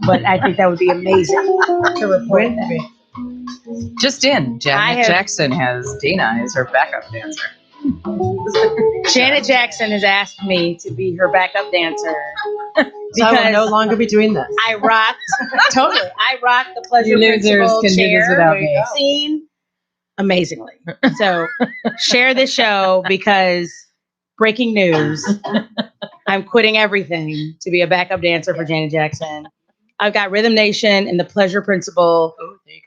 but I think that would be amazing to report that. Just in, Janet Jackson has Dana as her backup dancer. Janet Jackson has asked me to be her backup dancer. So I will no longer be doing this. I rocked the Pleasure You losers Principle can do this chair without me. scene amazingly. So share this show because breaking news, I'm quitting everything to be a backup dancer for Janet Jackson. I've got Rhythm Nation and the Pleasure Principle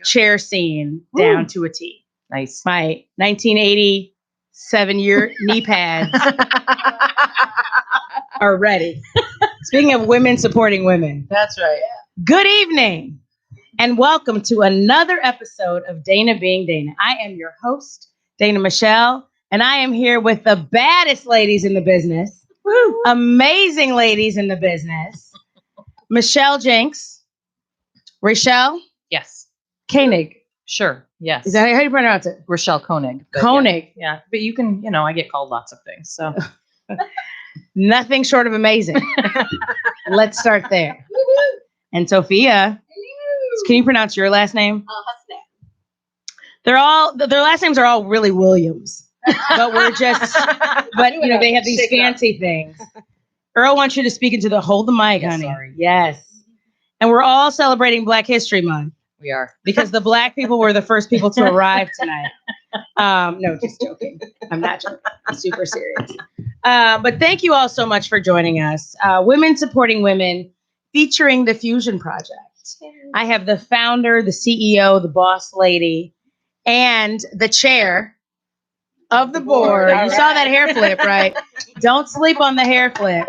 chair scene down to a T. Nice. My 1987-year knee pads are ready. Speaking of women supporting women. That's right. Good evening and welcome to another episode of Dana Being Dana. I am your host, Dana Michelle, and I am here with the baddest ladies in the business. Woo. Amazing ladies in the business. Michelle Jenks. Rochelle? Yes. Koenig. Sure. Yes. Is that how you pronounce it? Rochelle Koenig. Koenig. Yeah. But you can, I get called lots of things. So nothing short of amazing. Let's start there. And Sophia, can you pronounce your last name? Their last names are all really Williams, but they have these fancy things. Earl wants you to speak into hold the mic, honey. Sorry. Yes. And we're all celebrating Black History Month. We are. Because the Black people were the first people to arrive tonight. No, just joking. I'm not joking. I'm super serious. But thank you all so much for joining us. Women Supporting Women, featuring the Fusion Project. I have the founder, the CEO, the boss lady, and the chair of the board. You saw that hair flip, right? Don't sleep on the hair flip.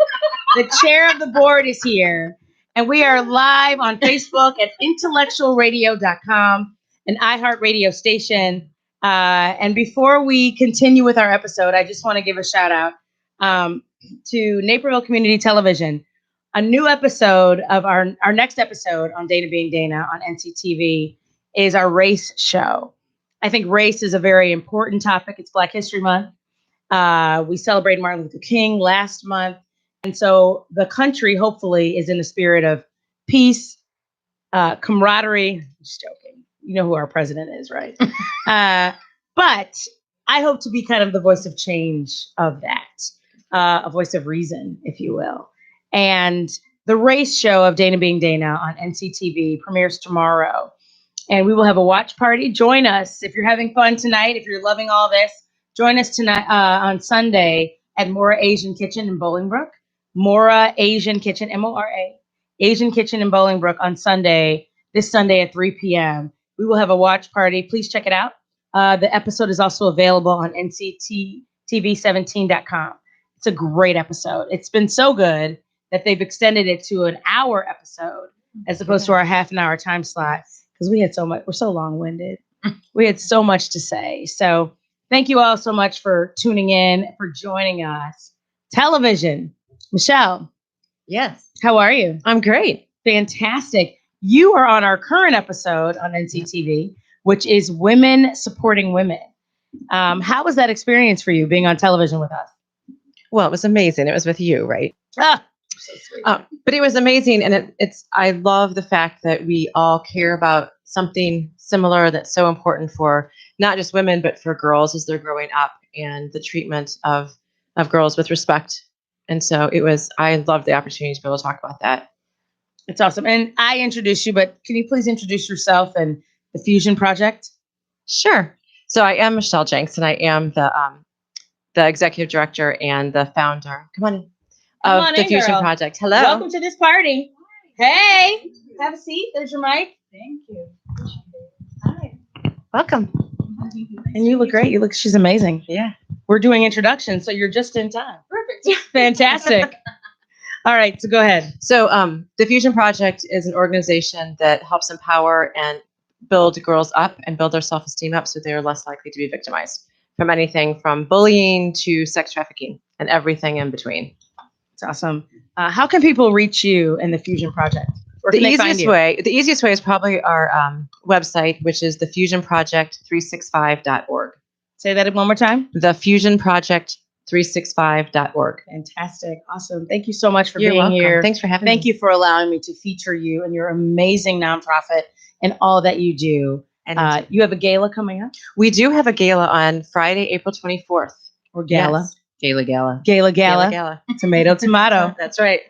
The chair of the board is here. And we are live on Facebook at IntellectualRadio.com, an iHeartRadio station. And before we continue with our episode, I just want to give a shout out to Naperville Community Television. A new episode of our next episode on Dana Being Dana on NCTV is our race show. I think race is a very important topic. It's Black History Month. We celebrated Martin Luther King last month. And so the country, hopefully, is in the spirit of peace, camaraderie. I'm just joking. You know who our president is, right? But I hope to be kind of the voice of change of that, a voice of reason, if you will. And the race show of Dana Being Dana on NCTV premieres tomorrow. And we will have a watch party. Join us if you're having fun tonight, if you're loving all this. Join us tonight on Sunday at Mora Asian Kitchen in Bolingbrook. Mora Asian Kitchen, M-O-R-A, Asian Kitchen in Bolingbrook on this Sunday at 3 p.m. We will have a watch party. Please check it out. The episode is also available on nctv17.com. It's a great episode. It's been so good that they've extended it to an hour episode as opposed to our half an hour time slot because we had so much. We're so long-winded. We had so much to say. So thank you all so much for tuning in, for joining us. Television. Michelle. Yes. How are you? I'm great. Fantastic. You are on our current episode on NCTV, which is Women Supporting Women. How was that experience for you being on television with us? Well, it was amazing. It was with you, right? So sweet. But it was amazing. And I love the fact that we all care about something similar that's so important for not just women, but for girls as they're growing up and the treatment of girls with respect. And so I loved the opportunity to be able to talk about that. It's awesome. And I introduced you, but can you please introduce yourself and the Fusion Project? Sure. So I am Michelle Jenks, and I am the executive director and the founder. Come on in. Of the Fusion girl. Project. Hello. Welcome to this party. Hey, have a seat. There's your mic. Thank you. Hi. Welcome. And you look great. She's amazing. Yeah. We're doing introductions, so you're just in time. Perfect. Fantastic. All right, so go ahead. So the Fusion Project is an organization that helps empower and build girls up and build their self-esteem up so they're less likely to be victimized from anything from bullying to sex trafficking and everything in between. It's awesome. How can people reach you and the Fusion Project? Or The easiest way is probably our website, which is thefusionproject365.org. Say that one more time. Thefusionproject 365.org. Fantastic. Awesome. Thank you so much for You're being welcome. here. Thanks for having me. Thank you for allowing me to feature you and your amazing nonprofit and all that you do. You have a gala coming up? We do have a gala on Friday, April 24th. Or gala? Yes. Gala. Gala. Tomato, tomato. That's right.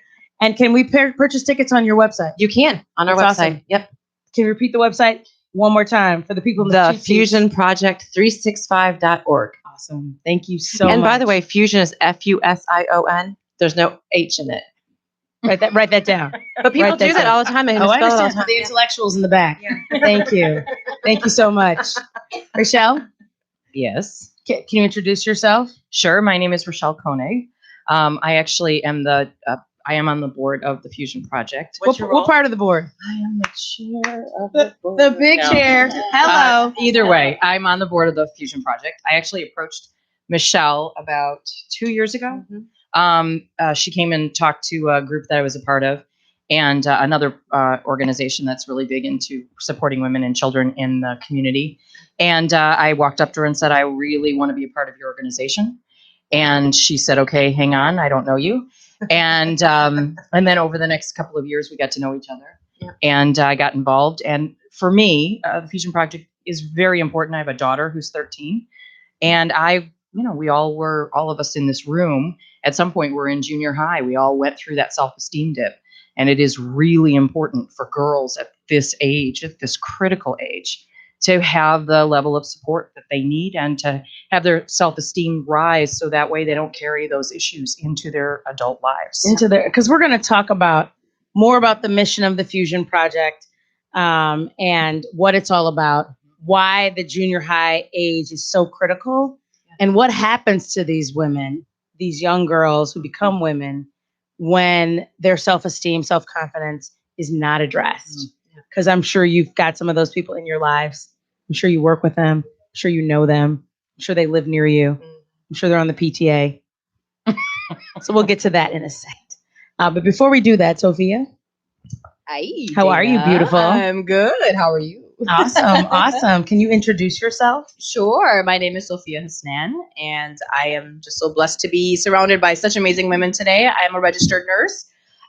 And can we purchase tickets on your website? You can on our website. Awesome. Yep. Can you repeat the website one more time for the people in the Fusion Project 365.org. Awesome. Thank you so much. And by the way, Fusion is Fusion. There's no H in it. Write that down. But people do that all the time. I understand. For the intellectuals in the back. Yeah. Thank you. Thank you so much. Rochelle? Yes. Can you introduce yourself? Sure. My name is Rochelle Koenig. I actually am I am on the board of the Fusion Project. What part of the board? I am the chair of the board. The big chair. Hello. Either way, I'm on the board of the Fusion Project. I actually approached Michelle about 2 years ago. Mm-hmm. She came and talked to a group that I was a part of, and another organization that's really big into supporting women and children in the community. And I walked up to her and said, I really want to be a part of your organization. And she said, okay, hang on, I don't know you. And then over the next couple of years, we got to know each other. Yeah. And I got involved. And for me, the Fusion Project is very important. I have a daughter who's 13. And all of us in this room, at some point, we're in junior high. We all went through that self-esteem dip. And it is really important for girls at this age, at this critical age, to have the level of support that they need and to have their self-esteem rise so that way they don't carry those issues into their adult lives. Because we're going to talk more about the mission of the Fusion Project and what it's all about, why the junior high age is so critical, and what happens to these women, these young girls who become women, when their self-esteem, self-confidence is not addressed. Because I'm sure you've got some of those people in your lives. I'm sure you work with them. I'm sure you know them. I'm sure they live near you. I'm sure they're on the PTA. So we'll get to that in a second. But before we do that, Sophia. Hi. How are you, beautiful? I'm good. How are you? Awesome. Can you introduce yourself? Sure. My name is Sophia Hasnan, and I am just so blessed to be surrounded by such amazing women today. I am a registered nurse.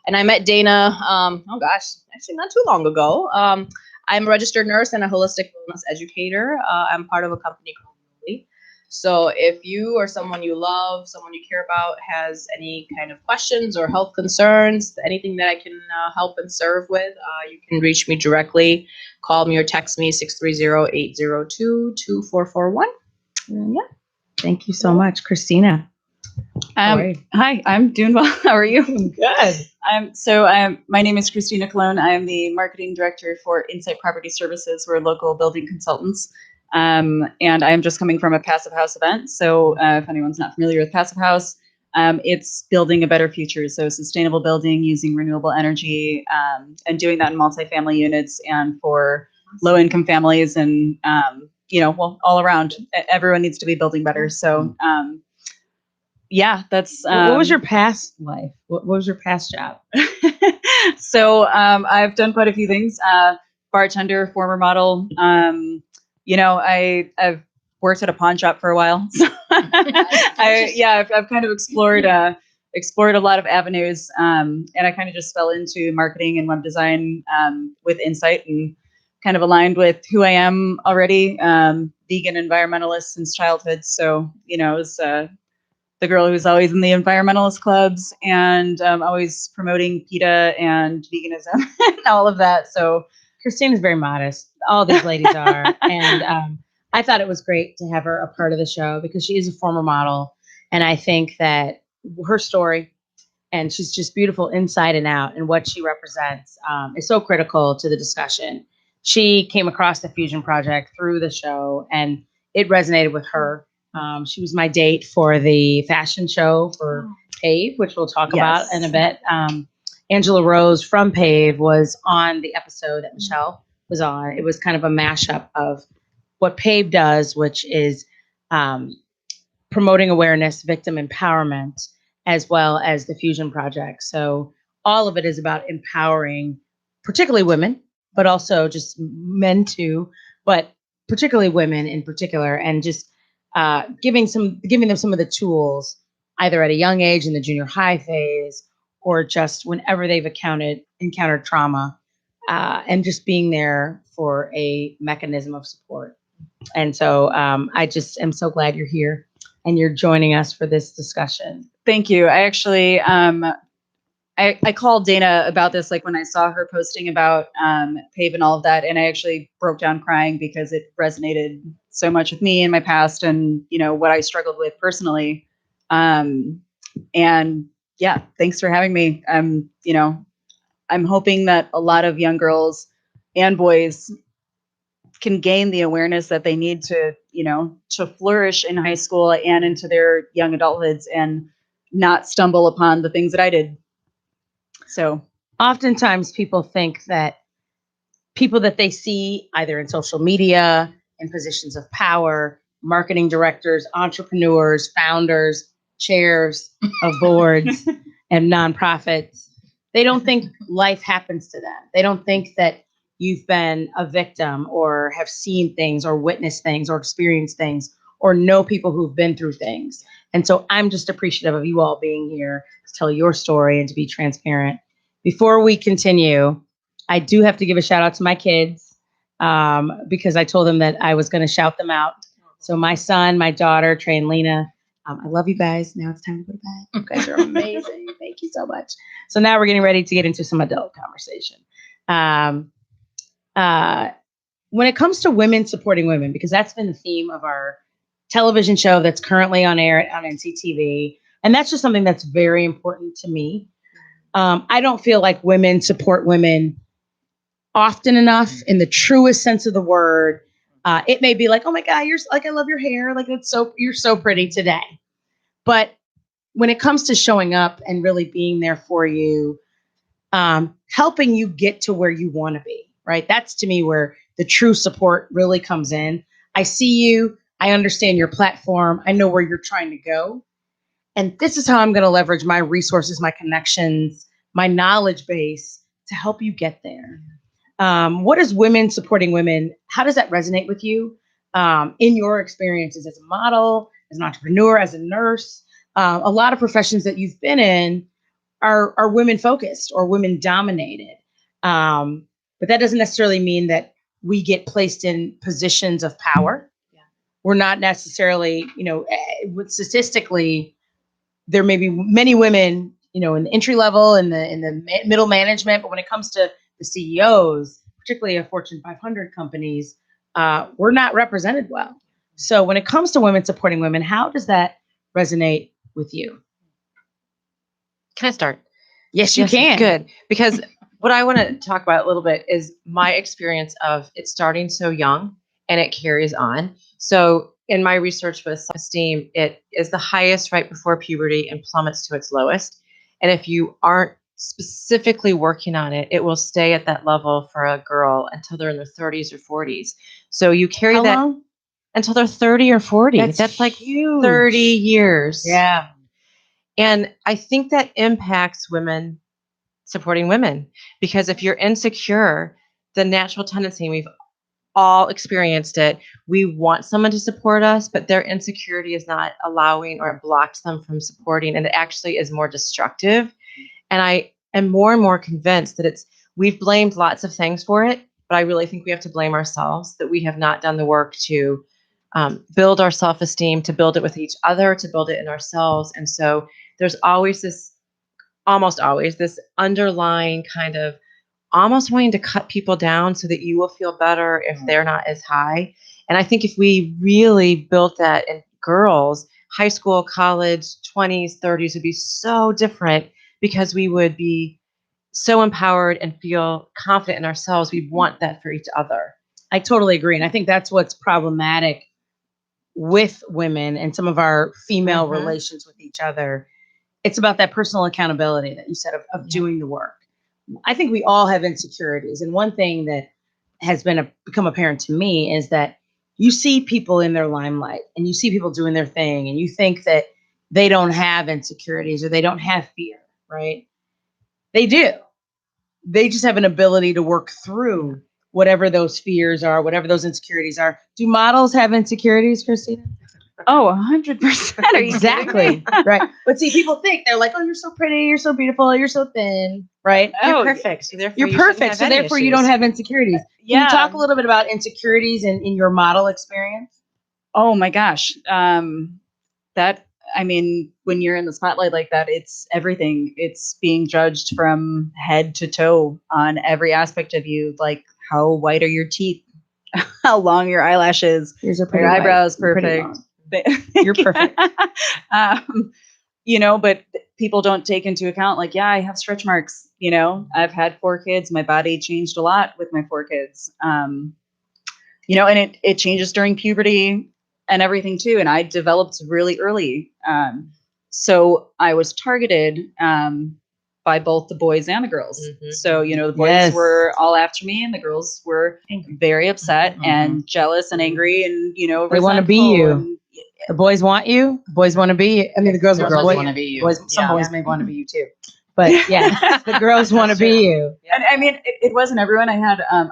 And I met Dana, actually not too long ago. I'm a registered nurse and a holistic wellness educator. I'm part of a company called Lily. So if you or someone you love, someone you care about has any kind of questions or health concerns, anything that I can help and serve with, you can reach me directly. Call me or text me 630-802-2441. Yeah. Thank you so much, Christina. Hi, I'm doing well. How are you? Good. My name is Christina Colon. I am the marketing director for Insight Property Services. We're local building consultants. And I am just coming from a Passive House event. So if anyone's not familiar with Passive House, it's building a better future. So sustainable building using renewable energy and doing that in multifamily units and for low-income families and, all around. Everyone needs to be building better. So that's what was your past life? What was your past job? So I've done quite a few things. Bartender, former model. I've worked at a pawn shop for a while. So I've kind of explored a lot of avenues, and I kind of just fell into marketing and web design with Insight and kind of aligned with who I am already. Vegan environmentalist since childhood. So it was the girl who's always in the environmentalist clubs and always promoting PETA and veganism and all of that. So Christina's very modest. All these ladies are. And I thought it was great to have her a part of the show because she is a former model. And I think that her story, and she's just beautiful inside and out, and what she represents is so critical to the discussion. She came across the Fusion Project through the show, and it resonated with her. She was my date for the fashion show for PAVE, which we'll talk about in a bit. Angela Rose from PAVE was on the episode that Michelle was on. It was kind of a mashup of what PAVE does, which is promoting awareness, victim empowerment, as well as the Fusion Project. So all of it is about empowering, particularly women, but also just men too, but particularly women in particular, and just giving them some of the tools either at a young age in the junior high phase or just whenever they've encountered trauma, and just being there for a mechanism of support. And so I just am so glad you're here and you're joining us for this discussion. Thank you. I actually, I called Dana about this, like when I saw her posting about PAVE and all of that, and I actually broke down crying because it resonated so much with me in my past and, you know, what I struggled with personally. And yeah, thanks for having me. You know, I'm hoping that a lot of young girls and boys can gain the awareness that they need to, you know, to flourish in high school and into their young adulthoods and not stumble upon the things that I did. So oftentimes people think that people that they see either in social media, in positions of power, marketing directors, entrepreneurs, founders, chairs of boards and nonprofits, they don't think life happens to them. They don't think that you've been a victim or have seen things or witnessed things or experienced things or know people who've been through things. And so I'm just appreciative of you all being here to tell your story and to be transparent. Before we continue, I do have to give a shout out to my kids because I told them that I was going to shout them out. So my son, my daughter, Trey and Lena, I love you guys. Now it's time to go to bed. You guys are amazing. Thank you so much. So now we're getting ready to get into some adult conversation. When it comes to women supporting women, because that's been the theme of our television show that's currently on air on NCTV, and that's just something that's very important to me. I don't feel like women support women often enough in the truest sense of the word. It may be like, oh my God, you're like, I love your hair. Like you're so pretty today. But when it comes to showing up and really being there for you, helping you get to where you want to be, right? That's to me where the true support really comes in. I see you. I understand your platform. I know where you're trying to go. And this is how I'm going to leverage my resources, my connections, my knowledge base to help you get there. What is women supporting women? How does that resonate with you in your experiences as a model, as an entrepreneur, as a nurse? A lot of professions that you've been in are women focused or women dominated. But that doesn't necessarily mean that we get placed in positions of power. Yeah. We're not necessarily, statistically, there may be many women, in the entry level and in the middle management, but when it comes to the CEOs, particularly of Fortune 500 companies, we're not represented well. So when it comes to women supporting women, how does that resonate with you? Can I start? Yes, you can. Good. Because what I want to talk about a little bit is my experience of it starting so young and it carries on. So in my research with self-esteem, it is the highest right before puberty and plummets to its lowest. And if you aren't specifically working on it, it will stay at that level for a girl until they're in their 30s or 40s. So you carry How that long? Until they're 30 or 40. That's like huge. 30 years. Yeah. And I think that impacts women supporting women, because if you're insecure, the natural tendency, we've all experienced it, we want someone to support us, but their insecurity is not allowing, or it blocks them from supporting, and it actually is more destructive. And I am more and more convinced that we've blamed lots of things for it, but I really think we have to blame ourselves, that we have not done the work to build our self-esteem, to build it with each other, to build it in ourselves. And so there's almost always this underlying kind of almost wanting to cut people down so that you will feel better if they're not as high. And I think if we really built that in girls, high school, college, 20s, 30s would be so different, because we would be so empowered and feel confident in ourselves. We want that for each other. I totally agree. And I think that's what's problematic with women and some of our female relations with each other. It's about that personal accountability that you said of doing the work. I think we all have insecurities. And one thing that has become apparent to me is that you see people in their limelight and you see people doing their thing and you think that they don't have insecurities or they don't have fear, right? They do. They just have an ability to work through whatever those fears are, whatever those insecurities are. Do models have insecurities, Christina? Oh, 100%. Are you Exactly. Right. But see, people think they're like, oh, you're so pretty, you're so beautiful, you're so thin, right? You're Oh, perfect. So therefore You're you shouldn't perfect. have So any therefore you issues. don't have insecurities. Can yeah. you talk a little bit about insecurities in your model experience? Oh my gosh. That, I mean, when you're in the spotlight like that, it's everything. It's being judged from head to toe on every aspect of you. Like, how white are your teeth? How long your eyelashes? Yours are Are pretty your white. eyebrows You're pretty perfect? long. You're perfect. But people don't take into account, like, yeah, I have stretch marks. I've had 4 kids. My body changed a lot with my 4 kids. And it changes during puberty and everything too. And I developed really early. So I was targeted by both the boys and the girls. Mhm. So, the boys Yes. were all after me and the girls were very upset and jealous and angry and, They wanna be resentful you. and- The boys want you. The boys want to be you. I mean, the girls Girls boys want to be you. Boys, some Yeah. boys may want to be you too. But yeah, the girls want to be you. And I mean, it wasn't everyone. I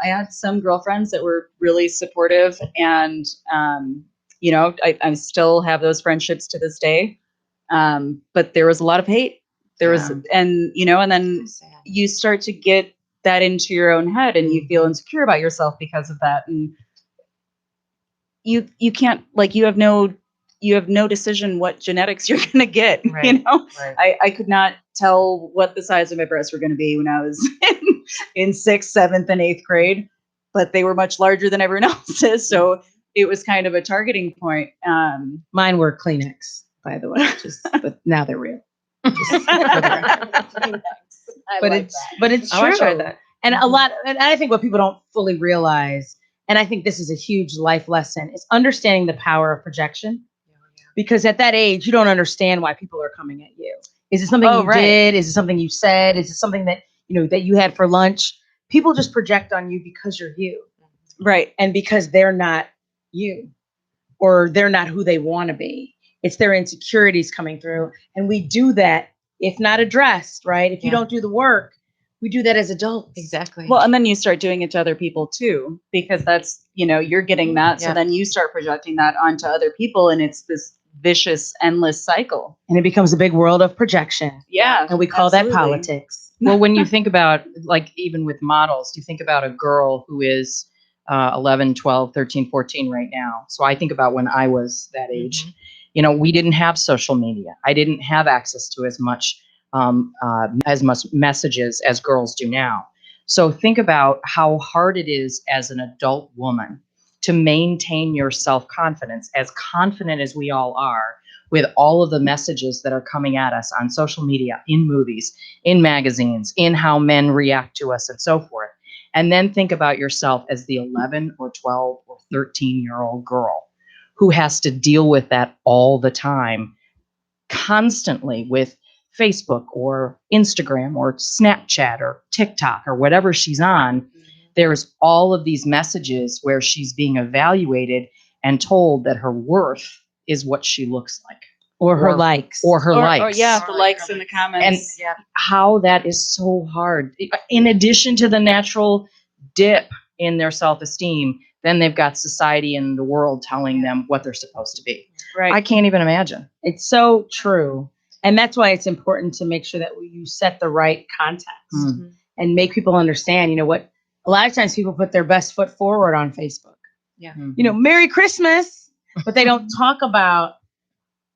had some girlfriends that were really supportive, and I still have those friendships to this day. But there was a lot of hate. There was, and then So sad. you start to get that into your own head, and you feel insecure about yourself because of that, and you can't, like, you have no decision what genetics you're gonna get. Right. Right. I could not tell what the size of my breasts were going to be when I was in 6th, 7th, and 8th grade, but they were much larger than everyone else's. So it was kind of a targeting point. Mine were Kleenex, by the way, but now they're real. I But like it's that. but it's I want true. to try that. And and I think what people don't fully realize, and I think this is a huge life lesson, is understanding the power of projection. Because at that age, you don't understand why people are coming at you. Is it something you did? Is it something you said? Is it something that that you had for lunch? People just project on you because you're you, Right. and because they're not you, or they're not who they want to be. It's their insecurities coming through, and we do that if not addressed. Right? If you don't do the work, we do that as adults. Exactly. Well, and then you start doing it to other people too, because that's, you're getting that. So Yeah. then you start projecting that onto other people, and it's this vicious, endless cycle. And it becomes a big world of projection. Yeah. And we call absolutely. that politics. Well, when you think about, like, even with models, you think about a girl who is 11, 12, 13, 14 right now. So I think about when I was that age. We didn't have social media. I didn't have access to as much messages as girls do now. So think about how hard it is as an adult woman to maintain your self-confidence, as confident as we all are, with all of the messages that are coming at us on social media, in movies, in magazines, in how men react to us, and so forth. And then think about yourself as the 11 or 12 or 13-year-old girl who has to deal with that all the time, constantly, with Facebook or Instagram or Snapchat or TikTok or whatever she's on. There's all of these messages where she's being evaluated and told that her worth is what she looks like, Or her likes. or her likes. Or the likes in the comments. And how that is so hard. In addition to the natural dip in their self-esteem, then they've got society and the world telling them what they're supposed to be. Right. I can't even imagine. It's so true. And that's why it's important to make sure that you set the right context and make people understand, what a lot of times people put their best foot forward on Facebook. Yeah. Merry Christmas, but they don't talk about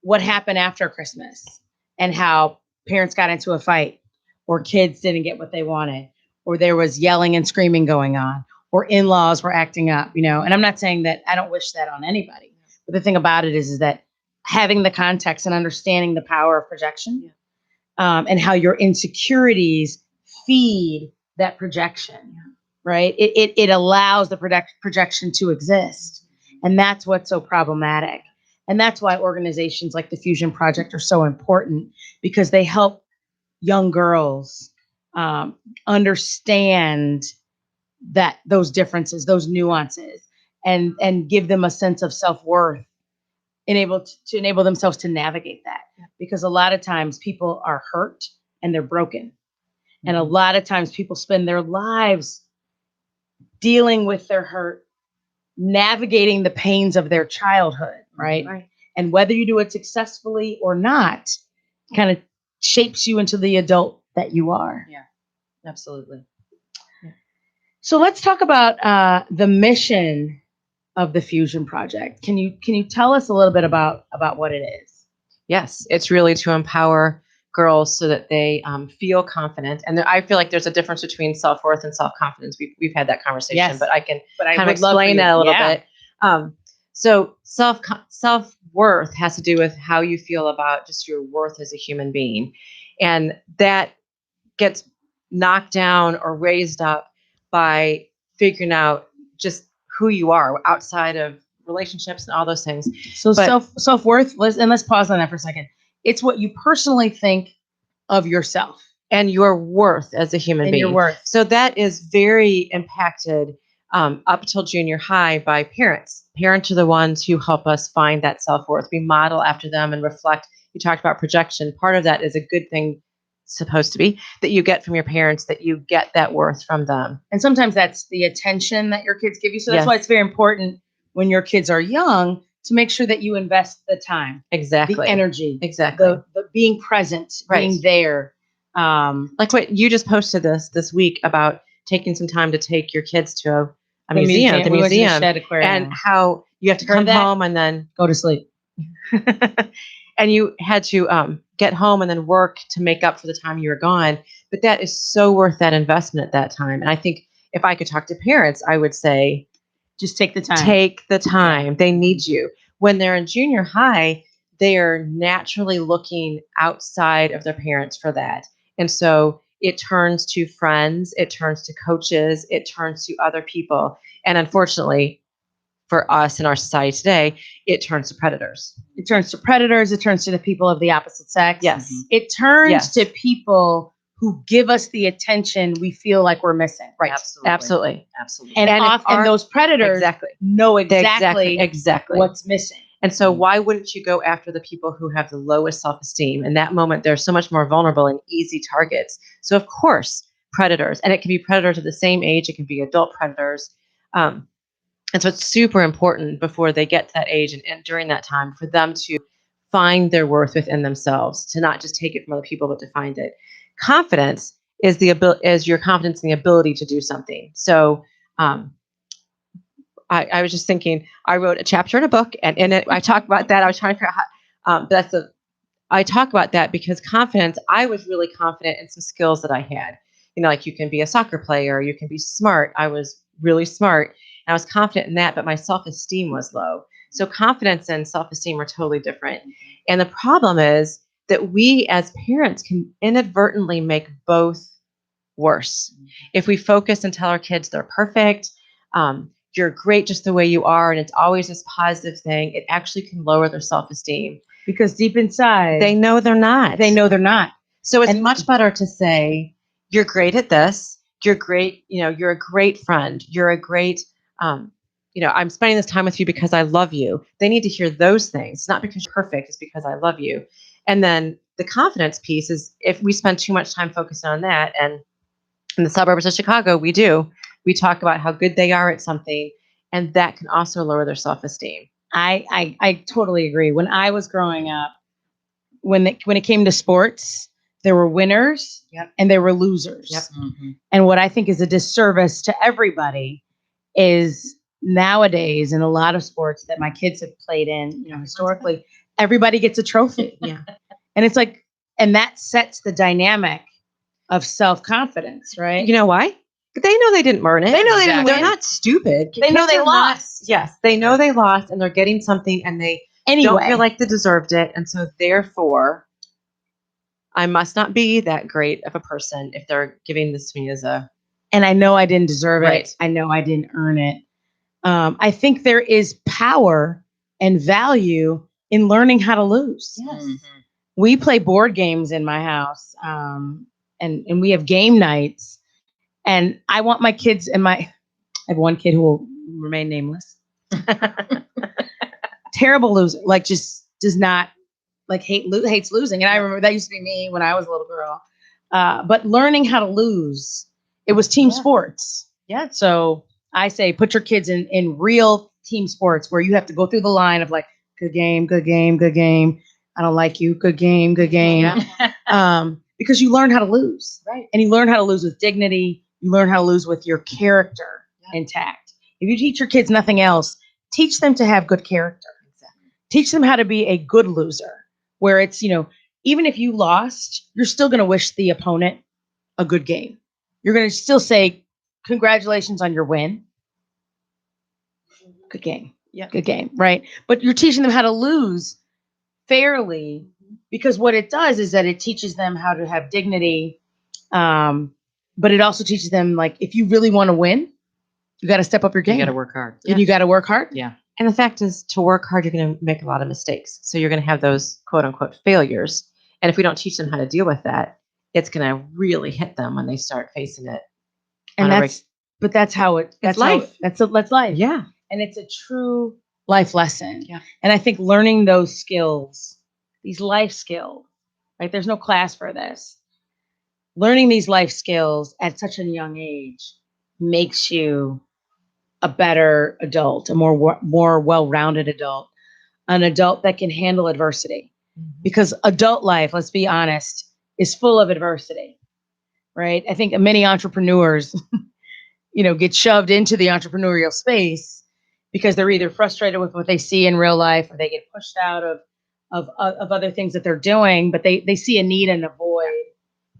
what happened after Christmas and how parents got into a fight, or kids didn't get what they wanted, or there was yelling and screaming going on, or in-laws were acting up, and I'm not saying that I don't wish that on anybody. But the thing about it is that having the context and understanding the power of projection, and how your insecurities feed that projection, right? It allows the projection to exist. And that's what's so problematic. And that's why organizations like the Fusion Project are so important, because they help young girls understand that those differences, those nuances, and give them a sense of self-worth, to enable themselves to navigate that. Because a lot of times people are hurt and they're broken. And a lot of times people spend their lives dealing with their hurt, navigating the pains of their childhood, right? And whether you do it successfully or not, kind of shapes you into the adult that you are. Yeah, absolutely. So let's talk about the mission of the Fusion Project. Can you tell us a little bit about what it is? Yes, it's really to empower girls so that they feel confident. And I feel like there's a difference between self-worth and self-confidence. We've had that conversation, Yes. but I can But I kind of would love for explain you- that a little yeah. bit. So self-worth has to do with how you feel about just your worth as a human being. And that gets knocked down or raised up by figuring out just who you are outside of relationships and all those things. So But- self-worth, let's pause on that for a second. It's what you personally think of yourself And your worth as a human and being. your worth. So that is very impacted up till junior high by parents. Parents are the ones who help us find that self-worth. We model after them and reflect. You talked about projection. Part of that is a good thing, supposed to be, that you get from your parents, that you get that worth from them. And sometimes that's the attention that your kids give you. So that's Yes. why it's very important when your kids are young to make sure that you invest the time, Exactly. the energy, Exactly. the being present, Right. being there. Like what you just posted this week about taking some time to take your kids to a The museum, the we went to the museum, Shed Aquarium. and how you have to Heard come that? home and then Go to sleep. and you had to get home and then work to make up for the time you were gone. But that is so worth that investment at that time. And I think if I could talk to parents, I would say, Just take the time. take the time. They need you. When they're in junior high, they are naturally looking outside of their parents for that. And so it turns to friends, it turns to coaches, it turns to other people. And unfortunately, for us in our society today, it turns to predators. It turns to predators. It turns to the people of the opposite sex. Yes. It turns Yes. to people who give us the attention we feel like we're missing. Right. Absolutely. Absolutely. Absolutely. And, And if often our- those predators Exactly. know exactly Exactly. what's missing. And so why wouldn't you go after the people who have the lowest self-esteem? In that moment, they're so much more vulnerable and easy targets. So of course, predators, and it can be predators of the same age. It can be adult predators. And so it's super important before they get to that age and during that time for them to find their worth within themselves, to not just take it from other people, but to find it. Confidence is is your confidence in the ability to do something. So I was just thinking, I wrote a chapter in a book, and in it I talk about that. I was trying to figure out how, I talk about that because confidence, I was really confident in some skills that I had. You know, like you can be a soccer player, you can be smart. I was really smart, and I was confident in that, but my self-esteem was low. So confidence and self-esteem are totally different. And the problem is that we as parents can inadvertently make both worse. If we focus and tell our kids they're perfect, you're great just the way you are, and it's always this positive thing, it actually can lower their self-esteem. Because deep inside, They know they're not. they know they're not. So it's And- much better to say, you're great at this. You're great. You know, you're a great friend. You're a great, I'm spending this time with you because I love you. They need to hear those things. It's not because you're perfect. It's because I love you. And then the confidence piece is if we spend too much time focusing on that, and in the suburbs of Chicago, we talk about how good they are at something, and that can also lower their self-esteem. I totally agree. When I was growing up, when it came to sports, there were winners and there were losers. Yep. Mhm. And what I think is a disservice to everybody is nowadays in a lot of sports that my kids have played in, historically, everybody gets a trophy. Yeah. And it's like, and that sets the dynamic of self-confidence, right? You know why? They know they didn't earn it. They know they didn't They're win. not stupid. They know Kids they are not- lost. Yes, they know they lost, and they're getting something, and they Anyway, don't feel like they deserved it, and so therefore, I must not be that great of a person if they're giving this to me as a and I know I didn't deserve Right. it. I know I didn't earn it. I think there is power and value in learning how to lose. Mhm. We play board games in my house, and we have game nights. And I want my kids I have one kid who will remain nameless. Terrible loser, like just does not like hates losing. And I remember that used to be me when I was a little girl. But learning how to lose, it was team sports. Yeah. So I say put your kids in real team sports where you have to go through the line of like, good game, good game, good game. I don't like you, good game, good game. Because you learn how to lose, Right. and you learn how to lose with dignity. You learn how to lose with your character intact. If you teach your kids nothing else, teach them to have good character. Exactly. Teach them how to be a good loser, where it's, even if you lost, you're still going to wish the opponent a good game. You're going to still say, congratulations on your win. Good game. Yeah. Good game. Right. But you're teaching them how to lose fairly, because what it does is that it teaches them how to have dignity. But it also teaches them, like, if you really want to win, you got to step up your game. You got to work hard. And you got to work hard. Yeah. And the fact is, to work hard, you're going to make a lot of mistakes. So you're going to have those quote unquote failures. And if we don't teach them how to deal with that, it's going to really hit them when they start facing it. And that's how that's life. That's life. Yeah. And it's a true life lesson. Yeah. And I think learning those skills, these life skills, right? There's no class for this. Learning these life skills at such a young age makes you a better adult, a more well-rounded adult, an adult that can handle adversity. Because adult life, let's be honest, is full of adversity, right? I think many entrepreneurs, get shoved into the entrepreneurial space because they're either frustrated with what they see in real life, or they get pushed out of other things that they're doing, but they see a need and a void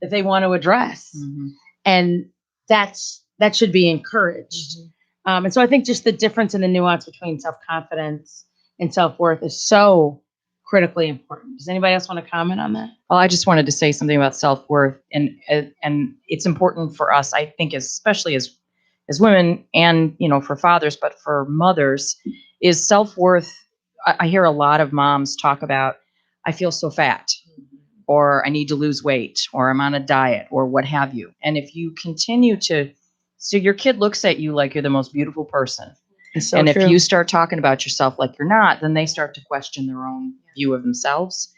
that they want to address. Mm-hmm. And that should be encouraged. And so I think just the difference in the nuance between self-confidence and self-worth is so critically important. Does anybody else want to comment on that? Well, I just wanted to say something about self-worth, and it's important for us, I think, especially as women, and for fathers, but for mothers, is self-worth. I hear a lot of moms talk about, I feel so fat, or I need to lose weight, or I'm on a diet, or what have you. And if you continue so your kid looks at you like you're the most beautiful person. So and true. if you start talking about yourself like you're not, then they start to question their own view of themselves.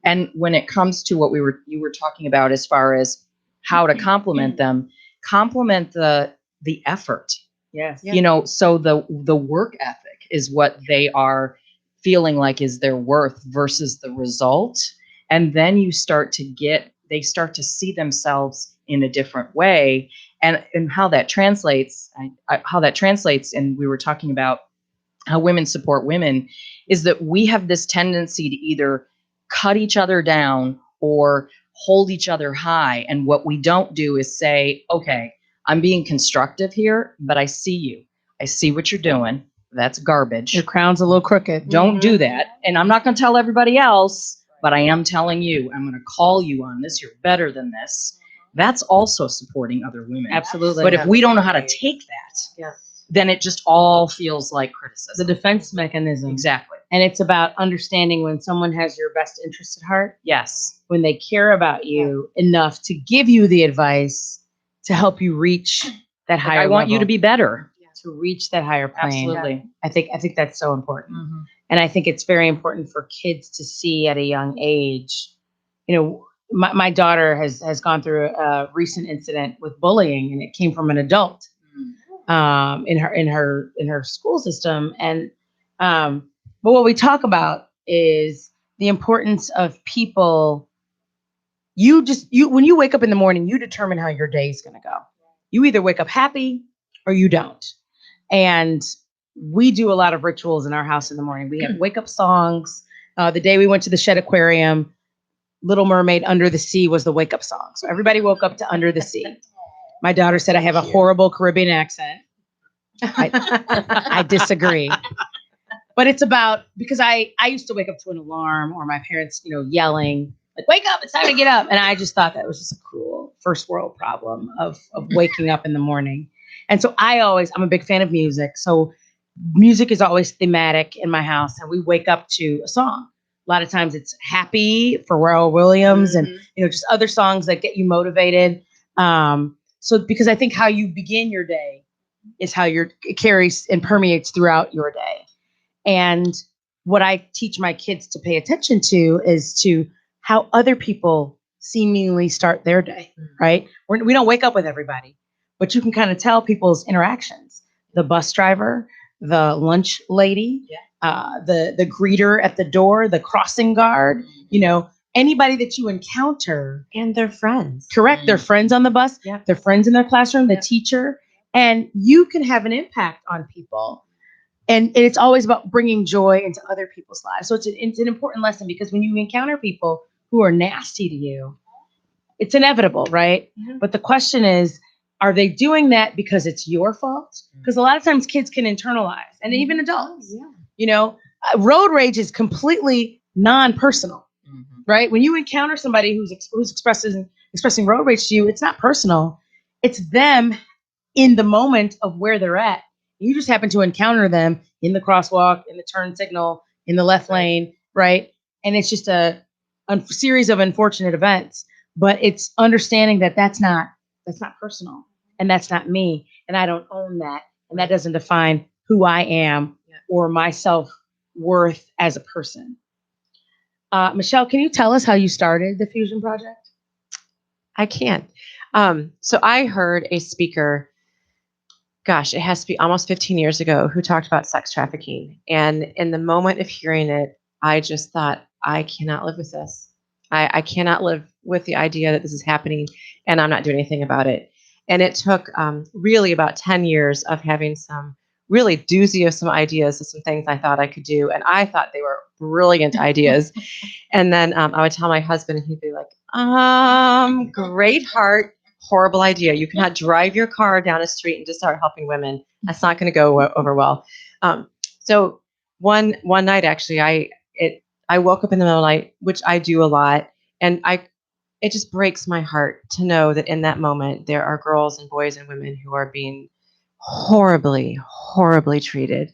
And when it comes to what you were talking about as far as how to compliment them, compliment the effort. Yes. So the work ethic is what they are feeling like is their worth versus the result. And then they start to see themselves in a different way. And how that translates, and we were talking about how women support women, is that we have this tendency to either cut each other down or hold each other high. And what we don't do is say, okay, I'm being constructive here, but I see you. I see what you're doing. That's garbage. Your crown's a little crooked. Don't do that. And I'm not going to tell everybody else, but I am telling you, I'm going to call you on this. You're better than this. That's also supporting other women. Absolutely. But if we don't know how to take that, then it just all feels like criticism. The defense mechanism. Exactly. And it's about understanding when someone has your best interest at heart. Yes. When they care about you enough to give you the advice to help you reach that higher level. I want you to be better. To reach that higher plane. Absolutely. I think that's so important. Mm-hmm. And I think it's very important for kids to see at a young age. My daughter has gone through a recent incident with bullying, and it came from an adult in her school system. And but what we talk about is the importance of people. When you wake up in the morning, you determine how your day is going to go. You either wake up happy or you don't. And we do a lot of rituals in our house in the morning. We have wake up songs. The day we went to the Shed Aquarium, Little Mermaid Under the Sea was the wake up song. So everybody woke up to Under the Sea. My daughter said I have a horrible Caribbean accent. I disagree. But it's about, because I used to wake up to an alarm, or my parents, yelling, like, wake up, it's time to get up. And I just thought that was just a cruel first world problem of waking up in the morning. And so I'm a big fan of music. So music is always thematic in my house, and we wake up to a song. A lot of times it's Happy for Pharrell Williams, and just other songs that get you motivated. So because I think how you begin your day is how it carries and permeates throughout your day. And what I teach my kids to pay attention to is to how other people seemingly start their day, right? We don't wake up with everybody, but you can kind of tell people's interactions. The bus driver, the lunch lady, the greeter at the door, the crossing guard, anybody that you encounter. And their friends. Correct. Their friends on the bus, their friends in their classroom, the teacher, and you can have an impact on people. And it's always about bringing joy into other people's lives. So it's an important lesson, because when you encounter people who are nasty to you, it's inevitable, right? Mm-hmm. But the question is, are they doing that because it's your fault? Because a lot of times kids can internalize, and even adults. Road rage is completely non-personal, right? When you encounter somebody who's expressing road rage to you, it's not personal. It's them in the moment of where they're at. You just happen to encounter them in the crosswalk, in the turn signal, in the left lane, right? And it's just a series of unfortunate events. But it's understanding that that's not personal, and that's not me, and I don't own that, and that doesn't define who I am or my self-worth as a person. Michelle, can you tell us how you started the Fusion Project? I can. So I heard a speaker, gosh, it has to be almost 15 years ago, who talked about sex trafficking. And in the moment of hearing it, I just thought, I cannot live with this. I cannot live with the idea that this is happening and I'm not doing anything about it. And it took really about 10 years of having some really doozy of some ideas of some things I thought I could do. And I thought they were brilliant ideas. And then I would tell my husband, and he'd be like, great heart, horrible idea. You cannot drive your car down a street and just start helping women. That's not going to go over well. So one night, actually, I woke up in the middle of the night, which I do a lot. And it just breaks my heart to know that in that moment, there are girls and boys and women who are being horribly, horribly treated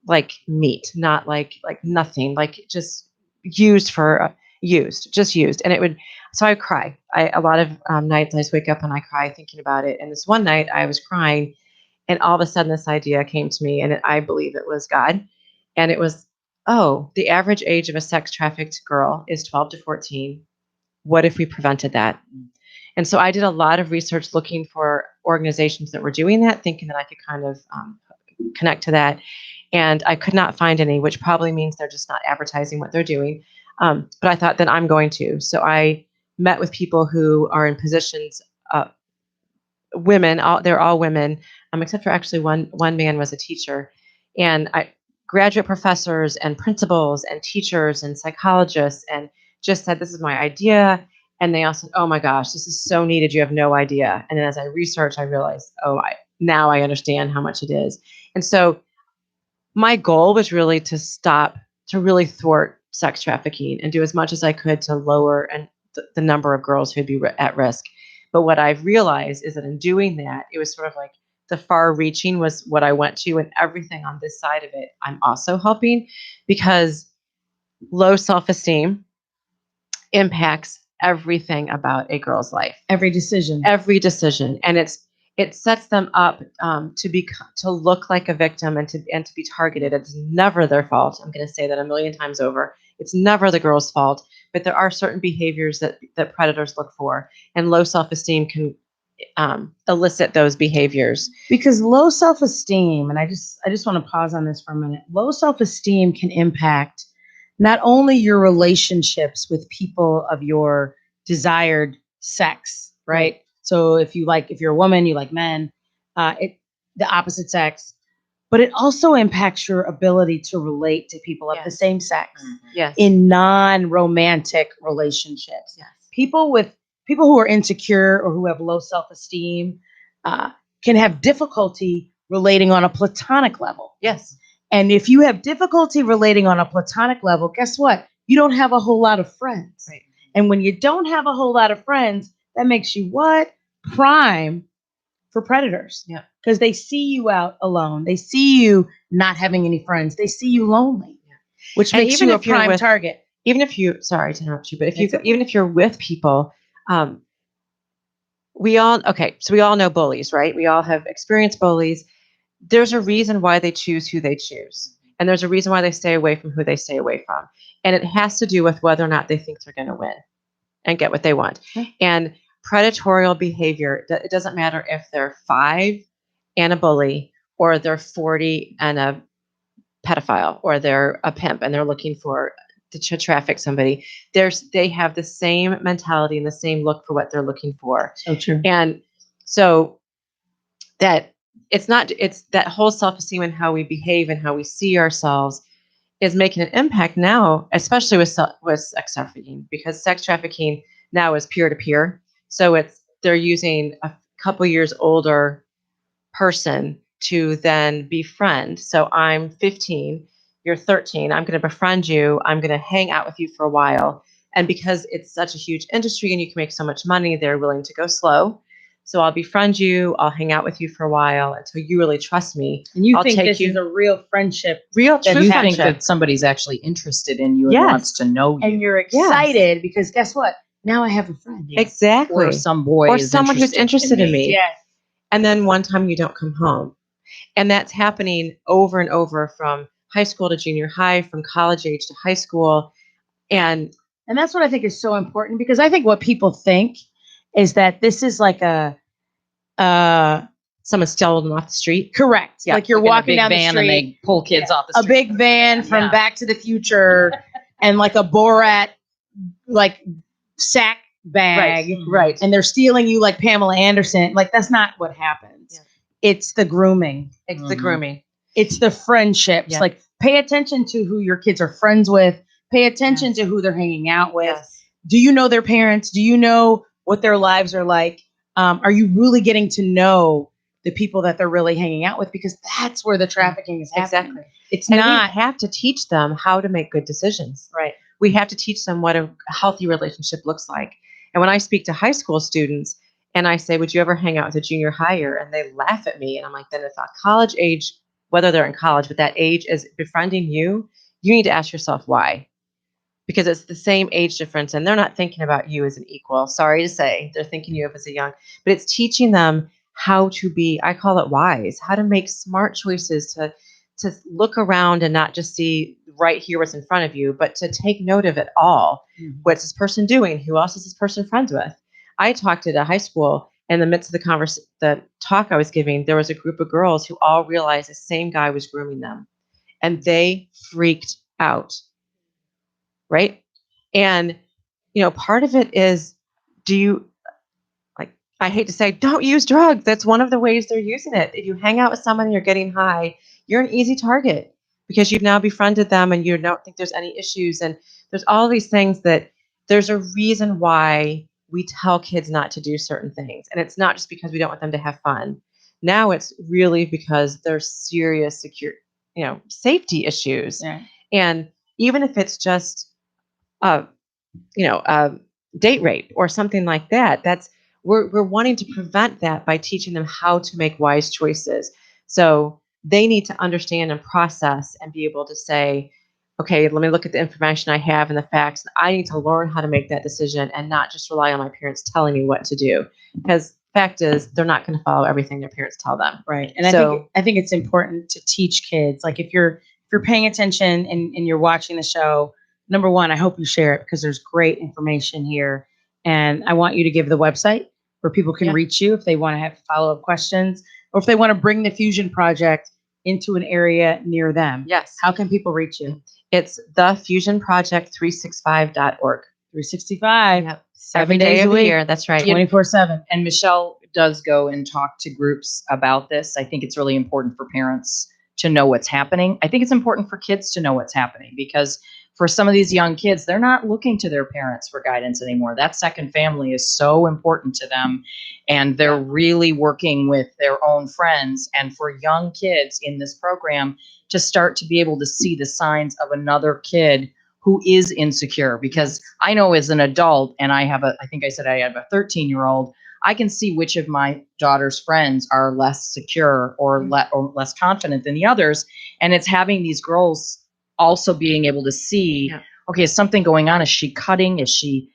like meat, not like nothing, like just used. And so I cry. A lot of nights I just wake up and I cry thinking about it. And this one night I was crying, and all of a sudden this idea came to me, and I believe it was God. And it was, the average age of a sex trafficked girl is 12 to 14. What if we prevented that? And so I did a lot of research looking for organizations that were doing that, thinking that I could kind of connect to that. And I could not find any, which probably means they're just not advertising what they're doing. But I thought, then I'm going to. So I met with people who are in positions, women, they're all women, except for actually one man was a teacher. And graduate professors and principals and teachers and psychologists, and just said, this is my idea. And they all said, oh my gosh, this is so needed. You have no idea. And then as I researched, I realized, now I understand how much it is. And so my goal was really to really thwart sex trafficking and do as much as I could to lower the number of girls who'd be at risk. But what I've realized is that in doing that, it was sort of like the far reaching was what I went to, and everything on this side of it, I'm also helping, because low self-esteem impacts everything about a girl's life. Every decision. And it sets them up to look like a victim and to be targeted. It's never their fault. I'm going to say that a million times over. It's never the girl's fault, but there are certain behaviors that predators look for, and low self-esteem can elicit those behaviors. Because low self-esteem, and I just want to pause on this for a minute. Low self-esteem can impact not only your relationships with people of your desired sex, right? So if you're a woman, you like men, the opposite sex, but it also impacts your ability to relate to people of the same sex in non-romantic relationships. Yes. People who are insecure or who have low self-esteem can have difficulty relating on a platonic level. Yes. And if you have difficulty relating on a platonic level, guess what? You don't have a whole lot of friends. Right. And when you don't have a whole lot of friends, that makes you what? Prime for predators. Yeah. Because they see you out alone. They see you not having any friends. They see you lonely, which And makes even you a if you're prime target. Even if you, sorry to interrupt you, but even if you're with people, we all know bullies, right? We all have experienced bullies. There's a reason why they choose who they choose. And there's a reason why they stay away from who they stay away from. And it has to do with whether or not they think they're going to win and get what they want. And predatorial behavior, it doesn't matter if they're 5 and a bully, or they're 40 and a pedophile or they're a pimp and they're looking to traffic somebody. They have the same mentality and the same look for what they're looking for. So true. And so that it's that whole self-esteem and how we behave and how we see ourselves is making an impact now, especially with sex trafficking, because sex trafficking now is peer-to-peer. So they're using a couple years older person to then befriend. So I'm 15, you're 13, I'm going to befriend you, I'm going to hang out with you for a while. And because it's such a huge industry and you can make so much money, they're willing to go slow. So I'll befriend you, I'll hang out with you for a while until you really trust me. And you I'll think take this you- is a real friendship, Real That true you friendship. think that somebody's actually interested in you and Yes. wants to know you. and you're excited because guess what? Now I have a friend. Exactly. Or some boy Or is someone who's interested in me. Yes. And then one time you don't come home. And that's happening over and over from high school to junior high, from college age to high school. And And that's what I think is so important, because I think what people think is that this is like someone stole them off the street. correct. Yeah, like you're in a walking big down the van street, and they pull kids off the a street. big van from Yeah. Back to the Future and like a Borat like sack bag. Right. And they're stealing you like Pamela Anderson. Like that's not what happens. Yeah. It's the grooming. It's the Mhm. grooming. It's the friendships. Yeah. Like pay attention to who your kids are friends with. Pay attention to who they're hanging out with. Yes. Do you know their parents? Do you know what their lives are like? Are you really getting to know the people that they're really hanging out with? Because that's where the trafficking is happening. Exactly. It's And not. we have to teach them how to make good decisions. Right. We have to teach them what a healthy relationship looks like. And when I speak to high school students and I say, would you ever hang out with a junior higher? And they laugh at me. And I'm like, then if a college age, whether they're in college, but that age is befriending you, you need to ask yourself why. Because it's the same age difference and they're not thinking about you as an equal. Sorry to say, they're thinking you as a young, but it's teaching them how to be, I call it wise, how to make smart choices, to look around and not just see right here what's in front of you, but to take note of it all. Mhm. What's this person doing? Who else is this person friends with? I talked at a high school in the midst of the talk I was giving, there was a group of girls who all realized the same guy was grooming them and they freaked out. Right. And, part of it is, I hate to say, don't use drugs. That's one of the ways they're using it. If you hang out with someone and you're getting high, you're an easy target because you've now befriended them and you don't think there's any issues. And there's all these things that there's a reason why we tell kids not to do certain things. And it's not just because we don't want them to have fun. Now it's really because there's serious safety issues. Yeah. And even if it's just date rape or something like that, we're wanting to prevent that by teaching them how to make wise choices. So they need to understand and process and be able to say, okay, let me look at the information I have and the facts. I need to learn how to make that decision and not just rely on my parents telling me what to do. Because fact is, they're not going to follow everything their parents tell them. Right. And So- I think it's important to teach kids. Like if you're paying attention and you're watching the show, number one, I hope you share it because there's great information here. And I want you to give the website where people can reach you if they want to have follow-up questions or if they want to bring the Fusion Project into an area near them. Yes. How can people reach you? It's thefusionproject365.org. 365. Yep. 7 Every days day a of the week. year. That's right. 24/7. And Michelle does go and talk to groups about this. I think it's really important for parents to know what's happening. I think it's important for kids to know what's happening because for some of these young kids, they're not looking to their parents for guidance anymore. That second family is so important to them. And they're really working with their own friends. And for young kids in this program to start to be able to see the signs of another kid who is insecure. Because I know as an adult, and I think I said I have a 13-year-old, I can see which of my daughter's friends are less secure or less confident than the others. And it's having these girls also being able to see, okay, is something going on? Is she cutting? Is she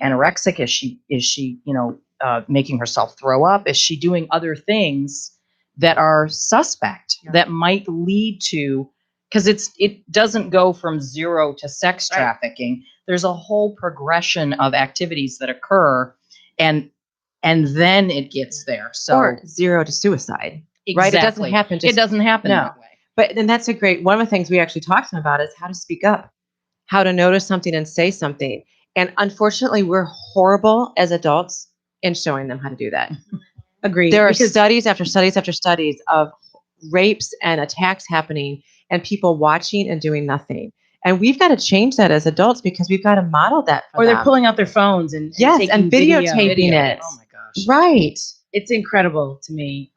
anorexic? Is she making herself throw up? Is she doing other things that are suspect that might lead to, because it doesn't go from zero to sex trafficking. There's a whole progression of activities that occur and then it gets there. So Or zero to suicide. exactly. Right? It doesn't happen. It doesn't happen No. that way. But then that's one of the things we actually talked to them about is how to speak up, how to notice something and say something. And unfortunately, we're horrible as adults in showing them how to do that. Agreed. There are studies after studies after studies of rapes and attacks happening and people watching and doing nothing. And we've got to change that as adults because we've got to model that for or them. they're pulling out their phones and yes, and taking videotaping it. Oh my gosh. Right. It's incredible to me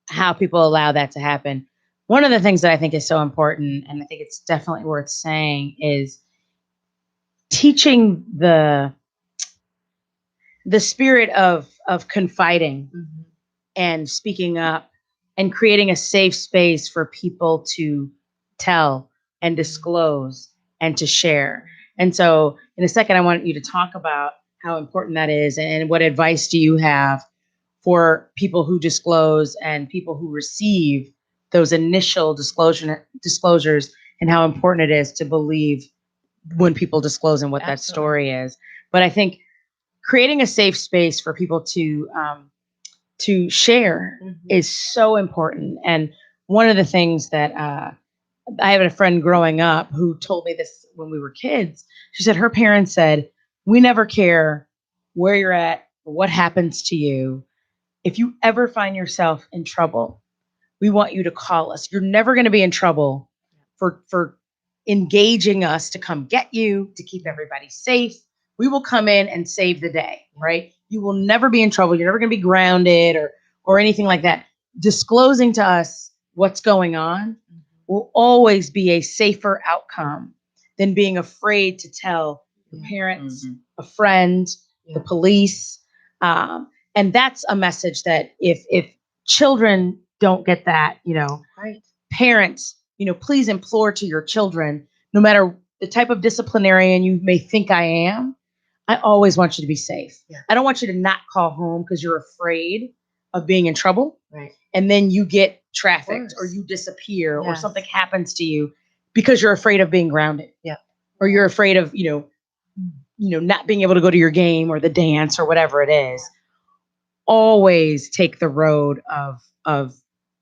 how people allow that to happen. One of the things that I think is so important, and I think it's definitely worth saying, is teaching the spirit of confiding and speaking up and creating a safe space for people to tell and disclose and to share. And so in a second, I want you to talk about how important that is and what advice do you have for people who disclose and people who receive those initial disclosures and how important it is to believe when people disclose and what that story is. But I think creating a safe space for people to share is so important. And one of the things that I had a friend growing up who told me this when we were kids. She said her parents said, "We never care where you're at or what happens to you. If you ever find yourself in trouble, we want you to call us. You're never going to be in trouble for engaging us to come get you, to keep everybody safe. We will come in and save the day, right? You will never be in trouble. You're never going to be grounded or anything like that. Disclosing to us what's going on will always be a safer outcome than being afraid to tell your parents, a friend, the police. And that's a message that if children don't get that, parents, please implore to your children, no matter the type of disciplinarian you may think I am, I always want you to be safe. Yeah. I don't want you to not call home because you're afraid of being in trouble. Right. And then you get trafficked or you disappear or something happens to you because you're afraid of being grounded. Yeah. Or you're afraid of, not being able to go to your game or the dance or whatever it is. Always take the road of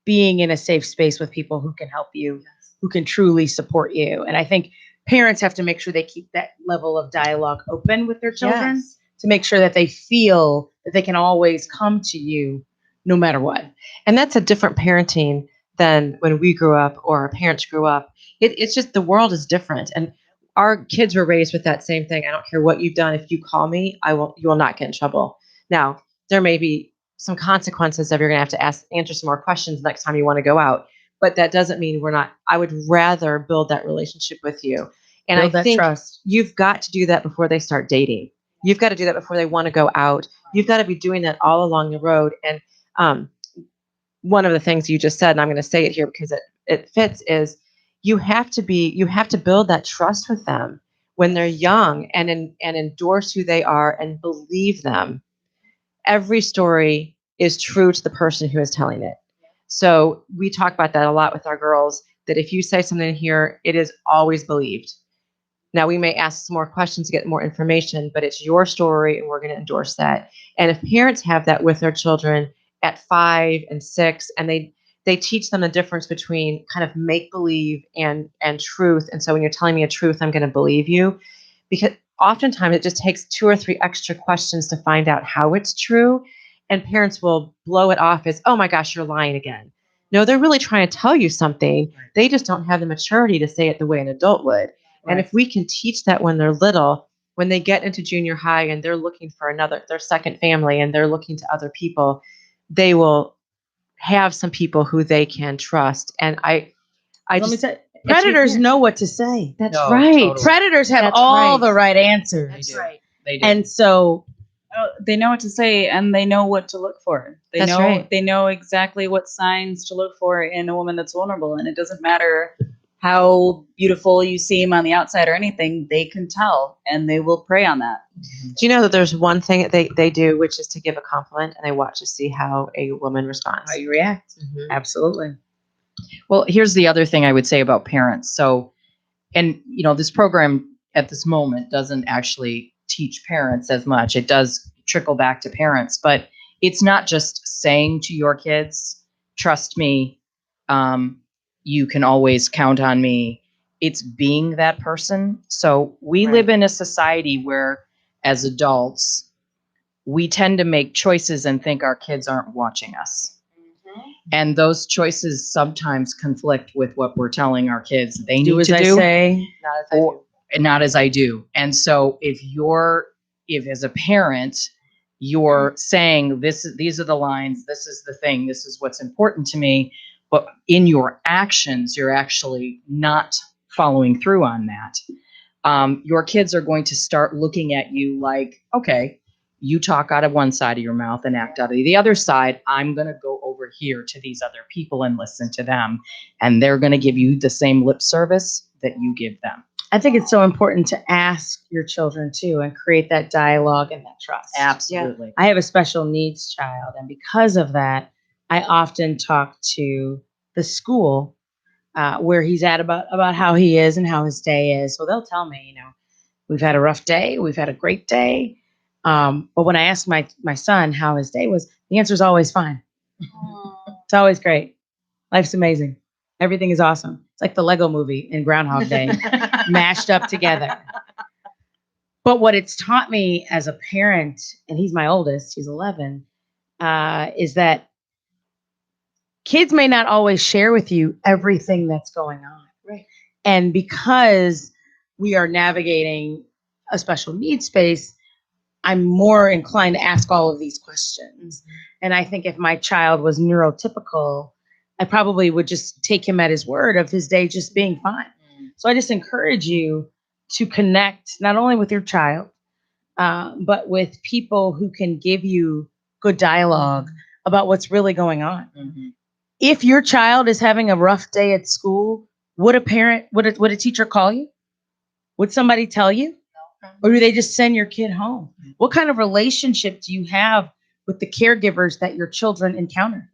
being in a safe space with people who can help you, who can truly support you. And I think parents have to make sure they keep that level of dialogue open with their children to make sure that they feel that they can always come to you no matter what. And that's a different parenting than when we grew up or our parents grew up. It's just the world is different. And our kids were raised with that same thing. I don't care what you've done. If you call me, you will not get in trouble. Now, there may be some consequences of you're going to have to answer some more questions next time you want to go out. But that doesn't mean I would rather build that relationship with you. And I think trust. You've got to do that before they start dating. You've got to do that before they want to go out. You've got to be doing that all along the road. And one of the things you just said, and I'm going to say it here because it fits, is you have to build that trust with them when they're young and endorse who they are and believe them. Every story is true to the person who is telling it. So we talk about that a lot with our girls, that if you say something here, it is always believed. Now, we may ask some more questions to get more information, but it's your story and we're going to endorse that. And if parents have that with their children at 5 and 6, and they teach them the difference between kind of make-believe and truth. And so when you're telling me a truth, I'm going to believe you. Because oftentimes it just takes 2 or 3 extra questions to find out how it's true. And parents will blow it off as, oh my gosh, you're lying again. No, they're really trying to tell you something. They just don't have the maturity to say it the way an adult would. Right. And if we can teach that when they're little, when they get into junior high and they're looking for their second family and they're looking to other people, they will have some people who they can trust. And predators know what to say. That's right. Totally. Predators have all the right answers. That's right. They do. And so they know what to say and they know what to look for. They know exactly what signs to look for in a woman that's vulnerable. And it doesn't matter how beautiful you seem on the outside or anything, they can tell and they will prey on that. Do you know that there's one thing that they do, which is to give a compliment and they watch to see how a woman responds? How you react. Mm-hmm. Absolutely. Well, here's the other thing I would say about parents. So, and this program at this moment doesn't actually teach parents as much. It does trickle back to parents, but it's not just saying to your kids, trust me, you can always count on me. It's being that person. So we Right. live in a society where, as adults, we tend to make choices and think our kids aren't watching us. And those choices sometimes conflict with what we're telling our kids they Do need as to I do, say. Not as I do. and not as I do. And so if as a parent, you're saying these are the lines, this is the thing, this is what's important to me, but in your actions, you're actually not following through on that. Your kids are going to start looking at you like, okay, you talk out of one side of your mouth and act out of the other side. I'm going to go over here to these other people and listen to them. And they're going to give you the same lip service that you give them. I think it's so important to ask your children too and create that dialogue and that trust. Absolutely. I have a special needs child, and because of that, I often talk to the school where he's at about how he is and how his day is. So they'll tell me, we've had a rough day, we've had a great day. But when I ask my son how his day was, the answer is always fine. It's always great. Life's amazing. Everything is awesome. It's like the Lego movie in Groundhog Day, mashed up together. But what it's taught me as a parent, and he's my oldest, he's 11, is that kids may not always share with you everything that's going on. Right. And because we are navigating a special needs space, I'm more inclined to ask all of these questions. And I think if my child was neurotypical, I probably would just take him at his word of his day just being fine. So I just encourage you to connect not only with your child, but with people who can give you good dialogue about what's really going on. If your child is having a rough day at school, would a teacher call you? Would somebody tell you? Or do they just send your kid home? What kind of relationship do you have with the caregivers that your children encounter?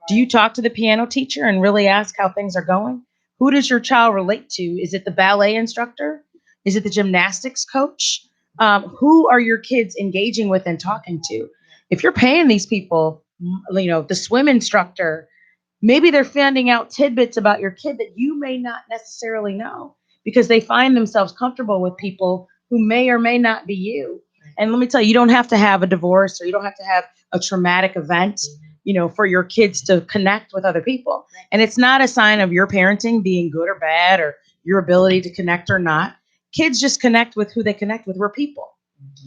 Do you talk to the piano teacher and really ask how things are going? Who does your child relate to? Is it the ballet instructor? Is it the gymnastics coach? Who are your kids engaging with and talking to? If you're paying these people, the swim instructor, maybe they're finding out tidbits about your kid that you may not necessarily know because they find themselves comfortable with people who may or may not be you. And let me tell you, you don't have to have a divorce or you don't have to have a traumatic event, for your kids to connect with other people. And it's not a sign of your parenting being good or bad or your ability to connect or not. Kids just connect with who they connect with. We're people.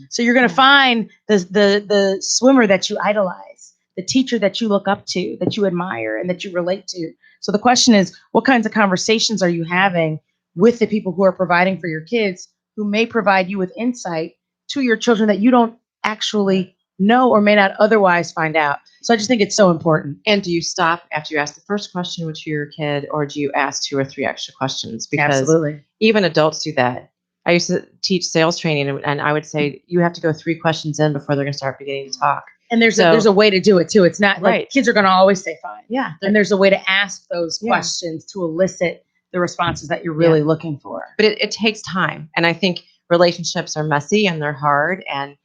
So you're going to find the swimmer that you idolize, the teacher that you look up to, that you admire and that you relate to. So the question is, what kinds of conversations are you having with the people who are providing for your kids, who may provide you with insight to your children that you don't actually know or may not otherwise find out. So I just think it's so important. And do you stop after you ask the first question with your kid, or do you ask 2 or 3 extra questions? Because Absolutely. even adults do that. I used to teach sales training, and I would say you have to go 3 questions in before they're going to start beginning to talk. And there's a way to do it too. It's not Right. like kids are going to always say fine. Yeah. And there's a way to ask those questions to elicit the responses that you're really looking for. But it takes time. And I think relationships are messy and they're hard. And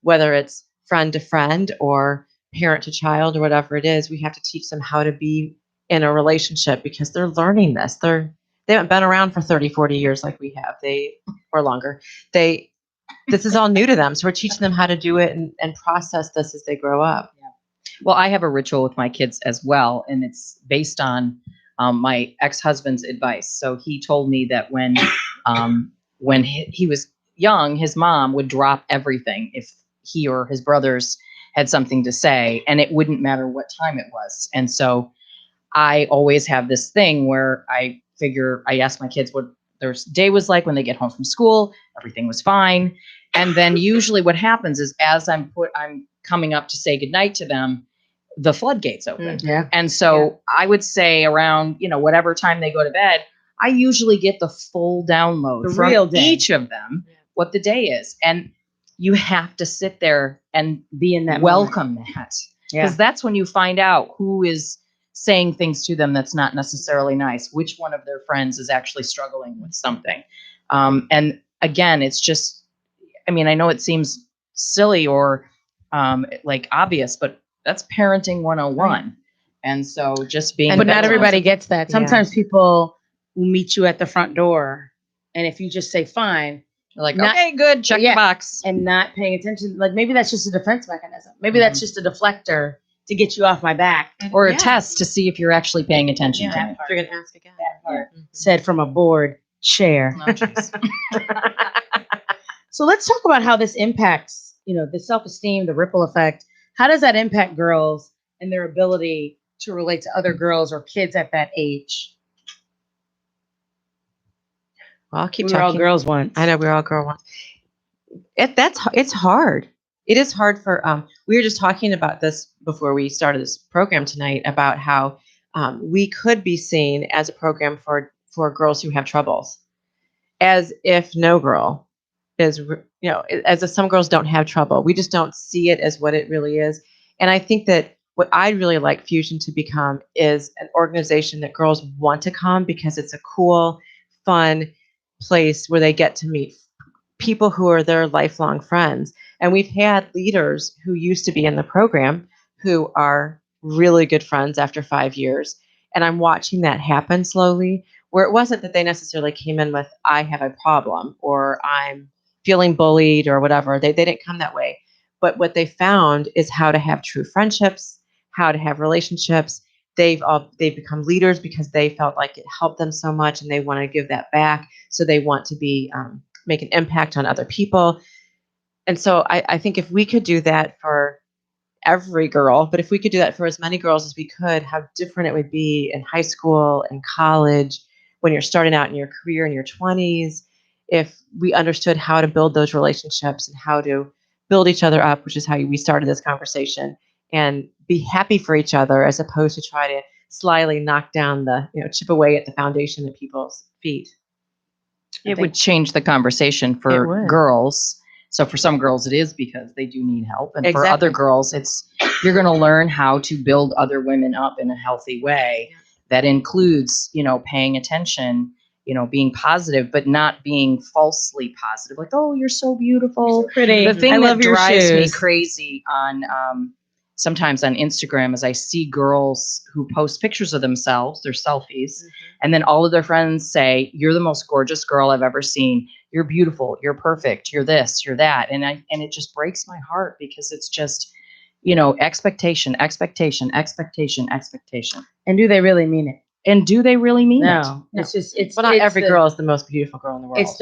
whether it's friend to friend or parent to child or whatever it is, we have to teach them how to be in a relationship because they're learning this. They haven't been around for 30, 40 years like we have, or longer. This is all new to them. So we're teaching them how to do it and process this as they grow up. Yeah. Well, I have a ritual with my kids as well, and it's based on my ex-husband's advice. So he told me that when he was young, his mom would drop everything if he or his brothers had something to say, and it wouldn't matter what time it was. And so I always have this thing where I ask my kids what their day was like when they get home from school. Everything was fine. And then usually what happens is as I'm coming up to say goodnight to them, the floodgates open. Yeah. And so I would say around, whatever time they go to bed, I usually get the full download The from real day. each of them, what the day is. And you have to sit there and Be in that welcome that. Yeah. Because that's when you find out who is saying things to them that's not necessarily nice, which one of their friends is actually struggling with something. And again, it's just, I know it seems silly or like obvious, but that's parenting 101. And so just being, But not everybody gets that. Yeah. Sometimes people will meet you at the front door, and if you just say fine, They're like, not- okay, good, check Yeah. the box. and not paying attention, like maybe that's just a defense mechanism. Maybe that's just a deflector to get you off my back. Or a Yeah. test to see if you're actually paying attention to Yeah. it. If you're gonna ask again. That part. Mhm. Said from a bored chair. Oh, jeez. So let's talk about how this impacts, the self-esteem, the ripple effect. How does that impact girls and their ability to relate to other girls or kids at that age? Well, I'll keep We were all talking. girls once. I know we're all girl once. It's hard. It is hard for we were just talking about this before we started this program tonight about how we could be seen as a program for girls who have troubles, as if no girl is as if some girls don't have trouble. We just don't see it as what it really is. And I think that what I'd really like Fusion to become is an organization that girls want to come because it's a cool, fun place where they get to meet people who are their lifelong friends. And we've had leaders who used to be in the program who are really good friends after 5 years. And I'm watching that happen slowly, where it wasn't that they necessarily came in with, I have a problem or I'm feeling bullied or whatever. They didn't come that way. But what they found is how to have true friendships, how to have relationships. They've become leaders because they felt like it helped them so much and they want to give that back. So they want to be make an impact on other people. And so I think if we could do that for every girl, but if we could do that for as many girls as we could, how different it would be in high school and college, when you're starting out in your career in your 20s, if we understood how to build those relationships and how to build each other up, which is how we started this conversation, and be happy for each other as opposed to try to slyly knock down chip away at the foundation at people's feet. It would change the conversation It for would. girls. So for some girls, it is because they do need help. And for Exactly. other girls, you're going to learn how to build other women up in a healthy way. Yeah. That includes, paying attention, being positive, but not being falsely positive. Like, oh, you're so beautiful. Pretty. The thing I that love your drives me shoes. crazy on sometimes on Instagram is I see girls who post pictures of themselves, their selfies, and then all of their friends say, "You're the most gorgeous girl I've ever seen. You're beautiful. You're perfect. You're this. You're that." And it just breaks my heart because it's just, expectation. And do they really mean it? And do they really mean it? No. It's just Well, not every girl is the most beautiful girl in the world. It's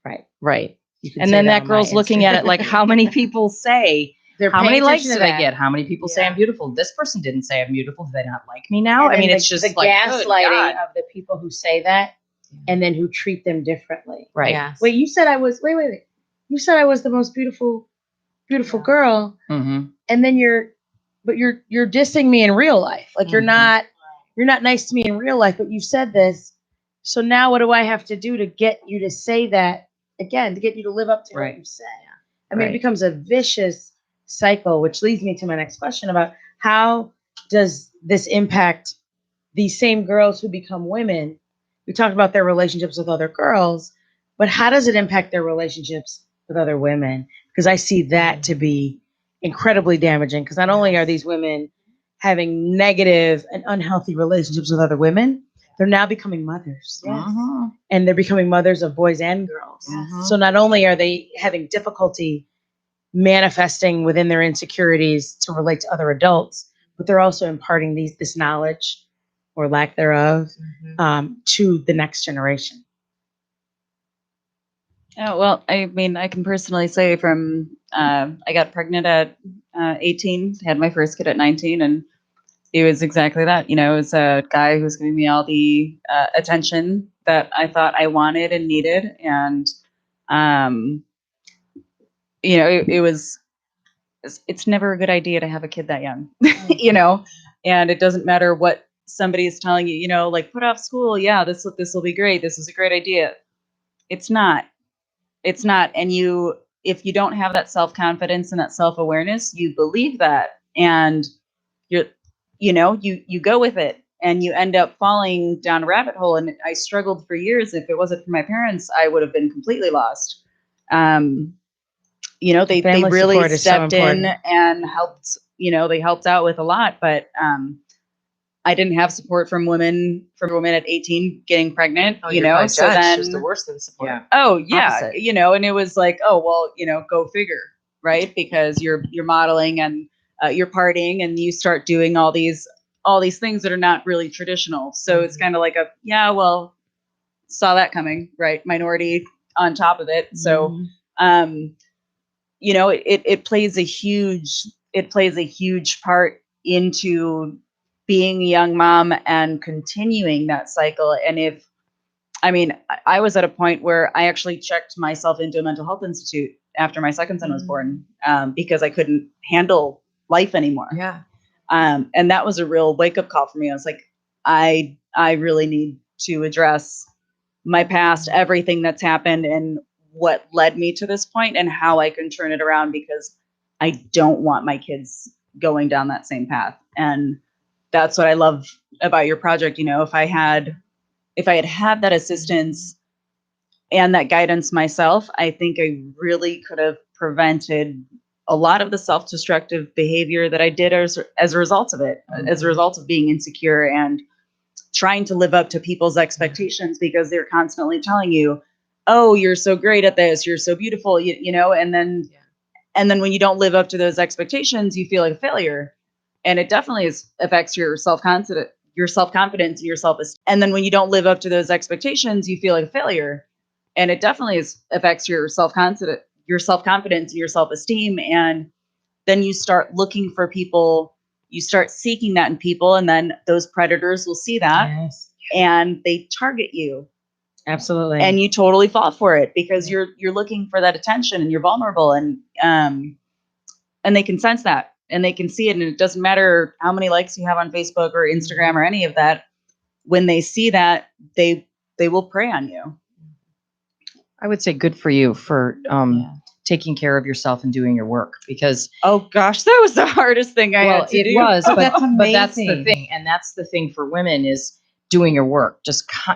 right. right. You can And say then that on girl's my looking Instagram. at it like, how many people say, They're how paying many likes attention did to I that. get? How many people say Yeah. I'm beautiful? This person didn't say I'm beautiful. Do they not like me now? And I mean, then it's just the like good gaslighting God. of the people who say that and then who treat them differently. Right. Yes. Wait, you said I was You said I was the most beautiful girl, Mm-hmm. and then you're dissing me in real life. Like you're not nice to me in real life, but you said this. So now what do I have to do to get you to say that again, to get you to live up to Right. what you said? I mean, Right. it becomes a vicious cycle, which leads me to my next question about how does this impact these same girls who become women? We talked about their relationships with other girls, but how does it impact their relationships with other women? Because I see that to be incredibly damaging, because not only are these women having negative and unhealthy relationships with other women, they're now becoming mothers. Mhm. And they're becoming mothers of boys and girls. Mhm. So not only are they having difficulty manifesting within their insecurities to relate to other adults, but they're also imparting this knowledge or lack thereof to the next generation. Oh, well, I mean, I can personally say from I got pregnant at 18, had my first kid at 19, and it was exactly that. It was a guy who was giving me all the attention that I thought I wanted and needed, and it's never a good idea to have a kid that young, and it doesn't matter what somebody is telling you, like put off school. Yeah, this will be great. This is a great idea. It's not. And if you don't have that self-confidence and that self-awareness, you believe that, and you go with it, and you end up falling down a rabbit hole. And I struggled for years. If it wasn't for my parents, I would have been completely lost. they Family really support is so stepped in important. and helped, they helped out with a lot, but I didn't have support from women at 18 getting pregnant, Oh, you're probably so judged then, as the worst than support. Yeah. oh yeah, Opposite. and it was like, oh, well, go figure, right? Because you're modeling and you're partying and you start doing all these things that are not really traditional. So it's kind of like saw that coming, right? Minority on top of it. So, it plays a huge part into being a young mom and continuing that cycle. And I was at a point where I actually checked myself into a mental health institute after my second son was born, because I couldn't handle life anymore. Yeah. And that was a real wake up call for me. I was like, I really need to address my past, everything that's happened and what led me to this point and how I can turn it around, because I don't want my kids going down that same path. And that's what I love about your project. If I had that assistance and that guidance myself, I think I really could have prevented a lot of the self-destructive behavior that I did as a result of it, as a result of being insecure and trying to live up to people's expectations, because they're constantly telling you, oh, you're so great at this, you're so beautiful, and then when you don't live up to those expectations, you feel like a failure. And it definitely affects your self-confidence, and your self-esteem. And then when you don't live up to those expectations, you feel like a failure. And it definitely affects your self-confidence, and your self-esteem. And then you start looking for people, you start seeking that in people, and then those predators will see that and they target you. Absolutely. And you totally fall for it because you're looking for that attention and you're vulnerable, and they can sense that and they can see it. And it doesn't matter how many likes you have on Facebook or Instagram or any of that. When they see that, they will prey on you. I would say good for you for taking care of yourself and doing your work, because oh gosh, that was the hardest thing I had to do. It was, but that's amazing. But that's the thing, and that's the thing for women is doing your work.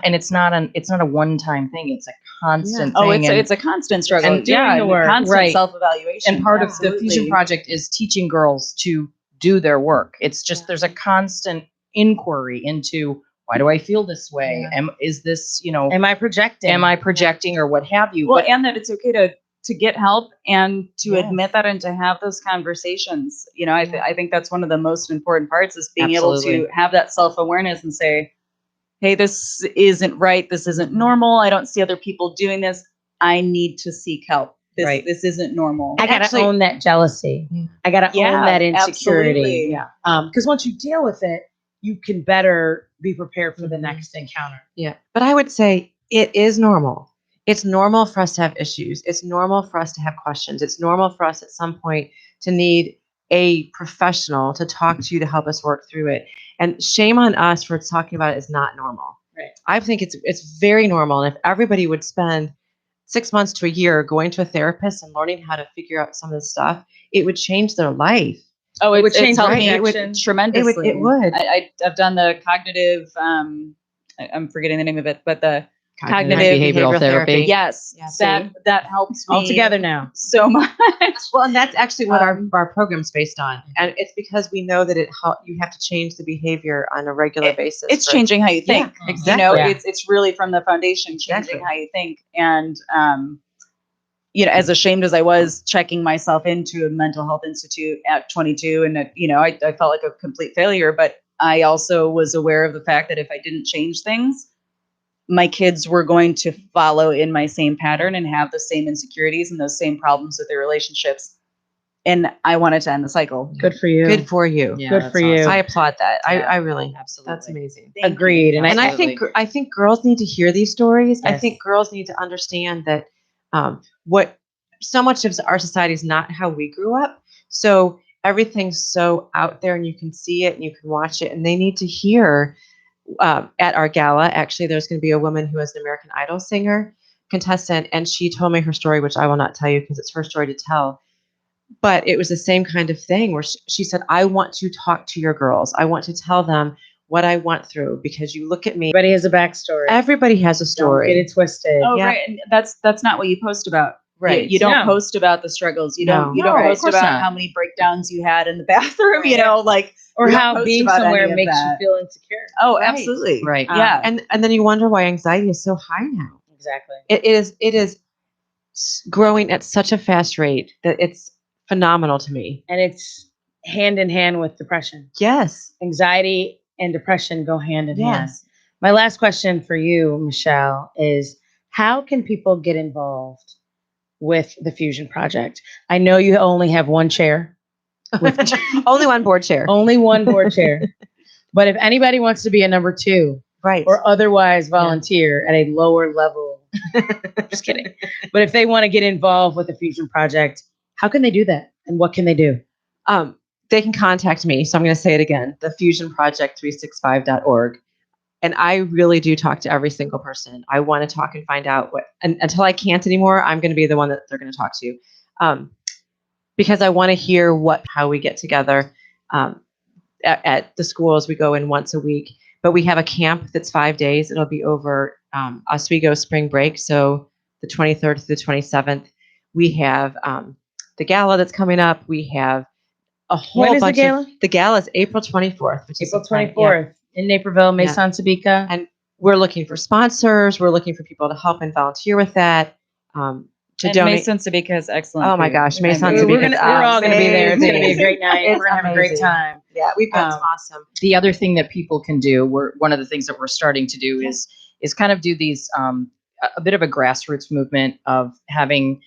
And it's not a one-time thing. It's a constant thing. It's a constant struggle. And doing the work, constant self-evaluation. And part of the Fusion Project is teaching girls to do their work. It's just there's a constant inquiry into, why do I feel this way? Is this, am I projecting? Or what have you? Well, and that it's okay to get help and to admit that and to have those conversations. I think that's one of the most important parts, is being able to have that self-awareness and say, hey, this isn't right. This isn't normal. I don't see other people doing this. I need to seek help. This isn't normal. I got to own that jealousy. I got to own that insecurity. Absolutely. Because once you deal with it, you can better be prepared for the next encounter. Yeah. But I would say it is normal. It's normal for us to have issues. It's normal for us to have questions. It's normal for us at some point to need a professional to talk to help us work through it. And shame on us for talking about it is not normal. Right. I think it's very normal. And if everybody would spend 6 months to a year going to a therapist and learning how to figure out some of this stuff, it would change their life. Oh, it would change helped me tremendously. It would. I've done the cognitive. I'm forgetting the name of it, but the cognitive behavioral therapy. Yes, that helps me all together now so much. Well, and that's actually what our program's based on, and it's because we know that you have to change the behavior on a regular basis. It's changing how you think. Yeah, exactly. It's really from the foundation, changing how you think. And as ashamed as I was checking myself into a mental health institute at 22, and I felt like a complete failure, but I also was aware of the fact that if I didn't change things, my kids were going to follow in my same pattern and have the same insecurities and those same problems with their relationships. And I wanted to end the cycle. Good for you. Good for you. Yeah, Good for you. I applaud that. Yeah, I really, absolutely. that's amazing. Agreed. And I think girls need to hear these stories. Yes. I think girls need to understand that what so much of our society is not how we grew up. So everything's so out there and you can see it and you can watch it, and they need to hear at our gala. Actually, there's going to be a woman who is an American Idol singer contestant, and she told me her story, which I will not tell you because it's her story to tell. But it was the same kind of thing where she said, I want to talk to your girls. I want to tell them what I went through, because you look at me. Everybody has a backstory. Everybody has a story. Don't get it twisted. Oh, right. And that's not what you post about. Right. You don't No. post about the struggles. You No. don't No, of post course about not. how many breakdowns you had in the bathroom, like Or we don't how post being about somewhere any of makes you that. feel insecure. Oh, Right. absolutely. Right. Yeah. And then you wonder why anxiety is so high now. Exactly. It is growing at such a fast rate that it's phenomenal to me. And it's hand in hand with depression. Yes. Anxiety and depression go hand in hand. Yes. My last question for you, Michelle, is how can people get involved with the Fusion Project? I know you only have one chair, Only one board chair. only one board chair. But if anybody wants to be a number 2 Right. or otherwise volunteer at a lower level, just kidding. But if they want to get involved with the Fusion Project, how can they do that? And what can they do? They can contact me. So I'm going to say it again, thefusionproject365.org. And I really do talk to every single person. I want to talk and find out and until I can't anymore, I'm going to be the one that they're going to talk to. Because I want to hear how we get together at the schools. We go in once a week, but we have a camp that's 5 days. It'll be over Oswego spring break. So the 23rd through the 27th, we have the gala that's coming up. We have a whole When is the bunch gala? the gala is April 24th, which April is sometime- 24th in Naperville, Maison Sabika. And we're looking for sponsors. We're looking for people to help and volunteer with that. To And donate. Maison Sabika has excellent Oh my food. go's, Maison I mean, Sabika. We're all going to be there. It's going to be a amazing. great night. It's We're going to have a great amazing. time. Yeah, we've got some awesome. The other thing that people can do, one of the things that we're starting to do is kind of do these a bit of a grassroots movement of having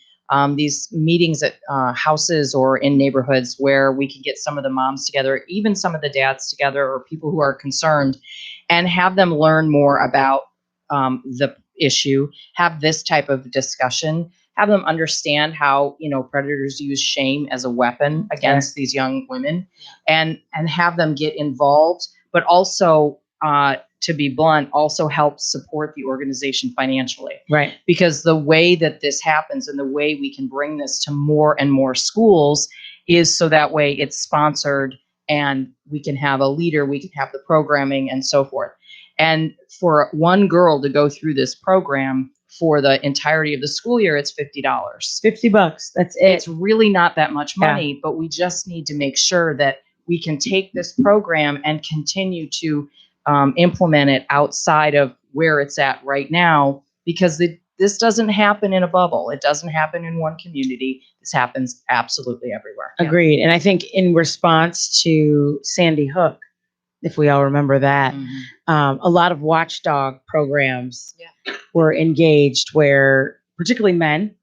these meetings at houses or in neighborhoods where we can get some of the moms together, even some of the dads together, or people who are concerned, and have them learn more about the issue, have this type of discussion, have them understand how, predators use shame as a weapon against these young women, and have them get involved, but also, to be blunt, also help support the organization financially. Right. Because the way that this happens and the way we can bring this to more and more schools is so that way it's sponsored and we can have a leader, we can have the programming and so forth. And for one girl to go through this program for the entirety of the school year, it's $50. $50. That's it. It's really not that much money, but we just need to make sure that we can take this program and continue to implement it outside of where it's at right now, because this doesn't happen in a bubble. It doesn't happen in one community. This happens absolutely everywhere. Agreed. And I think in response to Sandy Hook, if we all remember that, a lot of watchdog programs were engaged where particularly men,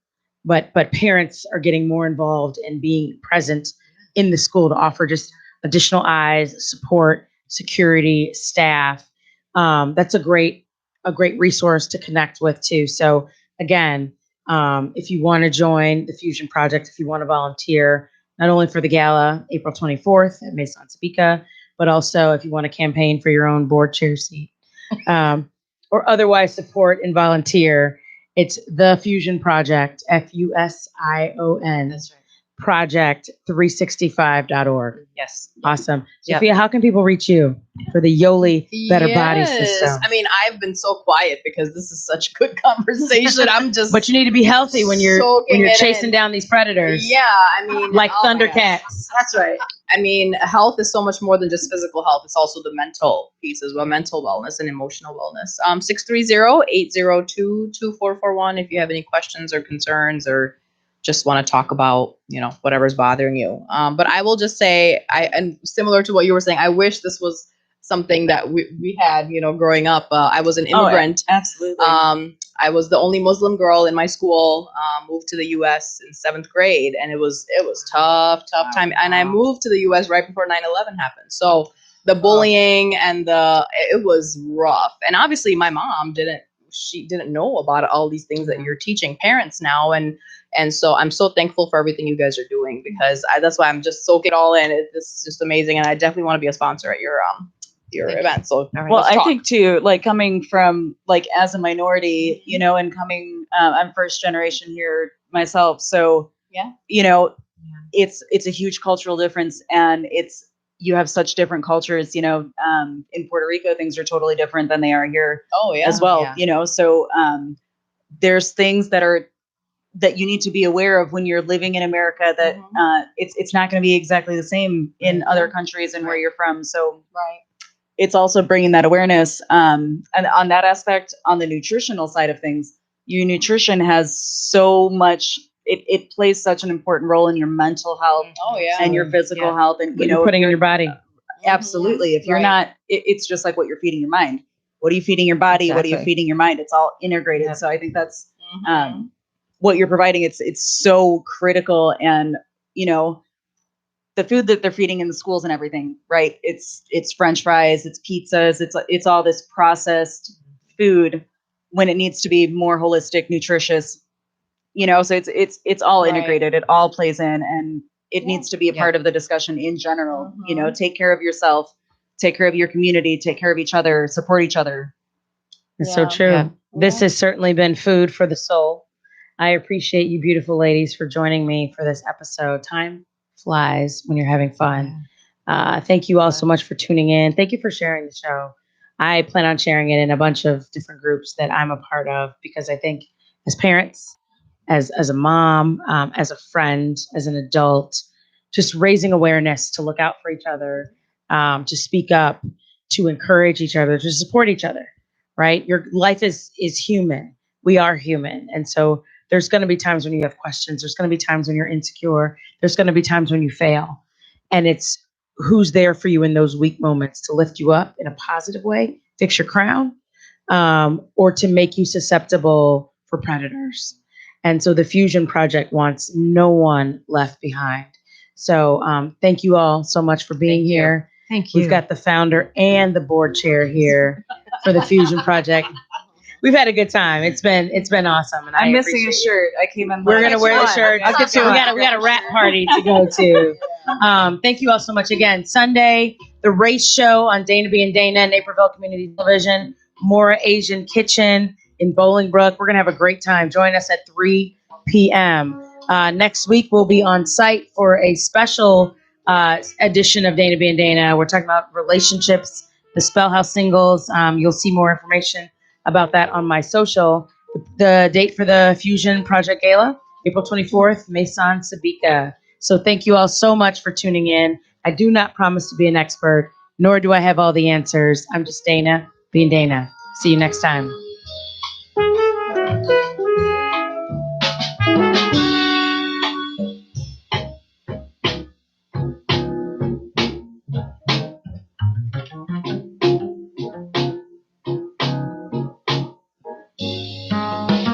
but parents are getting more involved and being present in the school to offer just additional eyes, support, security, staff. That's a great resource to connect with too. So again, if you want to join the Fusion Project, if you want to volunteer, not only for the gala, April 24th at Maison Sabika, but also if you want to campaign for your own board chair seat, or otherwise support and volunteer, it's the Fusion Project, FUSION. That's right. Project365.org. Yes. Awesome. Yep. Sophia, how can people reach you for the Yoli Better Body System? I mean, I've been so quiet because this is such good conversation. I'm just But you need to be healthy when you're soaking it chasing in. down these predators. Yeah, I mean, Like oh my gosh. Thundercats. That's right. I mean, health is so much more than just physical health. It's also the mental piece as well, mental wellness and emotional wellness. 630-802-2441 if you have any questions or concerns or just want to talk about, whatever's bothering you. But I will just say, and similar to what you were saying, I wish this was something that we had, growing up. I was an immigrant. Oh, absolutely. I was the only Muslim girl in my school, moved to the U.S. in 7th grade, and it was tough time. And I moved to the U.S. right before 9/11 happened. So the bullying and it was rough. And obviously my mom didn't know about all these things that you're teaching parents now. And so I'm so thankful for everything you guys are doing, because that's why I'm just soaking it all in. It's just amazing. And I definitely want to be a sponsor at your event. So well, I think too, like coming from as a minority, and coming, I'm first generation here myself. So it's a huge cultural difference, and you have such different cultures, in Puerto Rico, things are totally different than they are here Oh yeah. as well, Yeah. so there's things that are that you need to be aware of when you're living in America, that it's not going to be exactly the same in other countries and where you're from. So it's also bringing that awareness. And on that aspect, on the nutritional side of things, your nutrition has so much, it plays such an important role in your mental health and your physical health. And, What you're putting in your body. Absolutely. If you're not, it's just like what you're feeding your mind. What are you feeding your body? What are you feeding your mind? It's all integrated. So I think that's what you're providing. It's so critical. And, the food that they're feeding in the schools and everything, right? It's French fries, it's pizzas, it's all this processed food when it needs to be more holistic, nutritious, so it's all integrated. It all plays in, and it needs to be a part of the discussion in general. Take care of yourself, take care of your community, take care of each other, support each other. It's so true. Yeah. This has certainly been food for the soul. I appreciate you beautiful ladies for joining me for this episode. Time flies when you're having fun. Thank you all so much for tuning in. Thank you for sharing the show. I plan on sharing it in a bunch of different groups that I'm a part of, because I think as parents, as a mom, as a friend, as an adult, just raising awareness to look out for each other, to speak up, to encourage each other, to support each other, right? Your life is human. We are human. And so there's going to be times when you have questions. There's going to be times when you're insecure. There's going to be times when you fail. And it's who's there for you in those weak moments to lift you up in a positive way, fix your crown, or to make you susceptible for predators. And so the Fusion Project wants no one left behind. So thank you all so much for being here. Thank you. We've got the founder and the board chair here for the Fusion Project. We've had a good time. It's been awesome. And I'm missing a shirt. I came in. We're gonna wear the shirt. I'll get you one. We got a rap party to go to. Thank you all so much again. Sunday, the race show on Dana B and Dana, Naperville Community Television, Mora Asian Kitchen in Bolingbrook. We're gonna have a great time. Join us at 3 p.m. Next week we'll be on site for a special edition of Dana B and Dana. We're talking about relationships, the Spellhouse singles. You'll see more information about that on my social. The date for the Fusion Project Gala, April 24th, Maison Sabika. So thank you all so much for tuning in. I do not promise to be an expert, nor do I have all the answers. I'm just Dana being Dana. See you next time.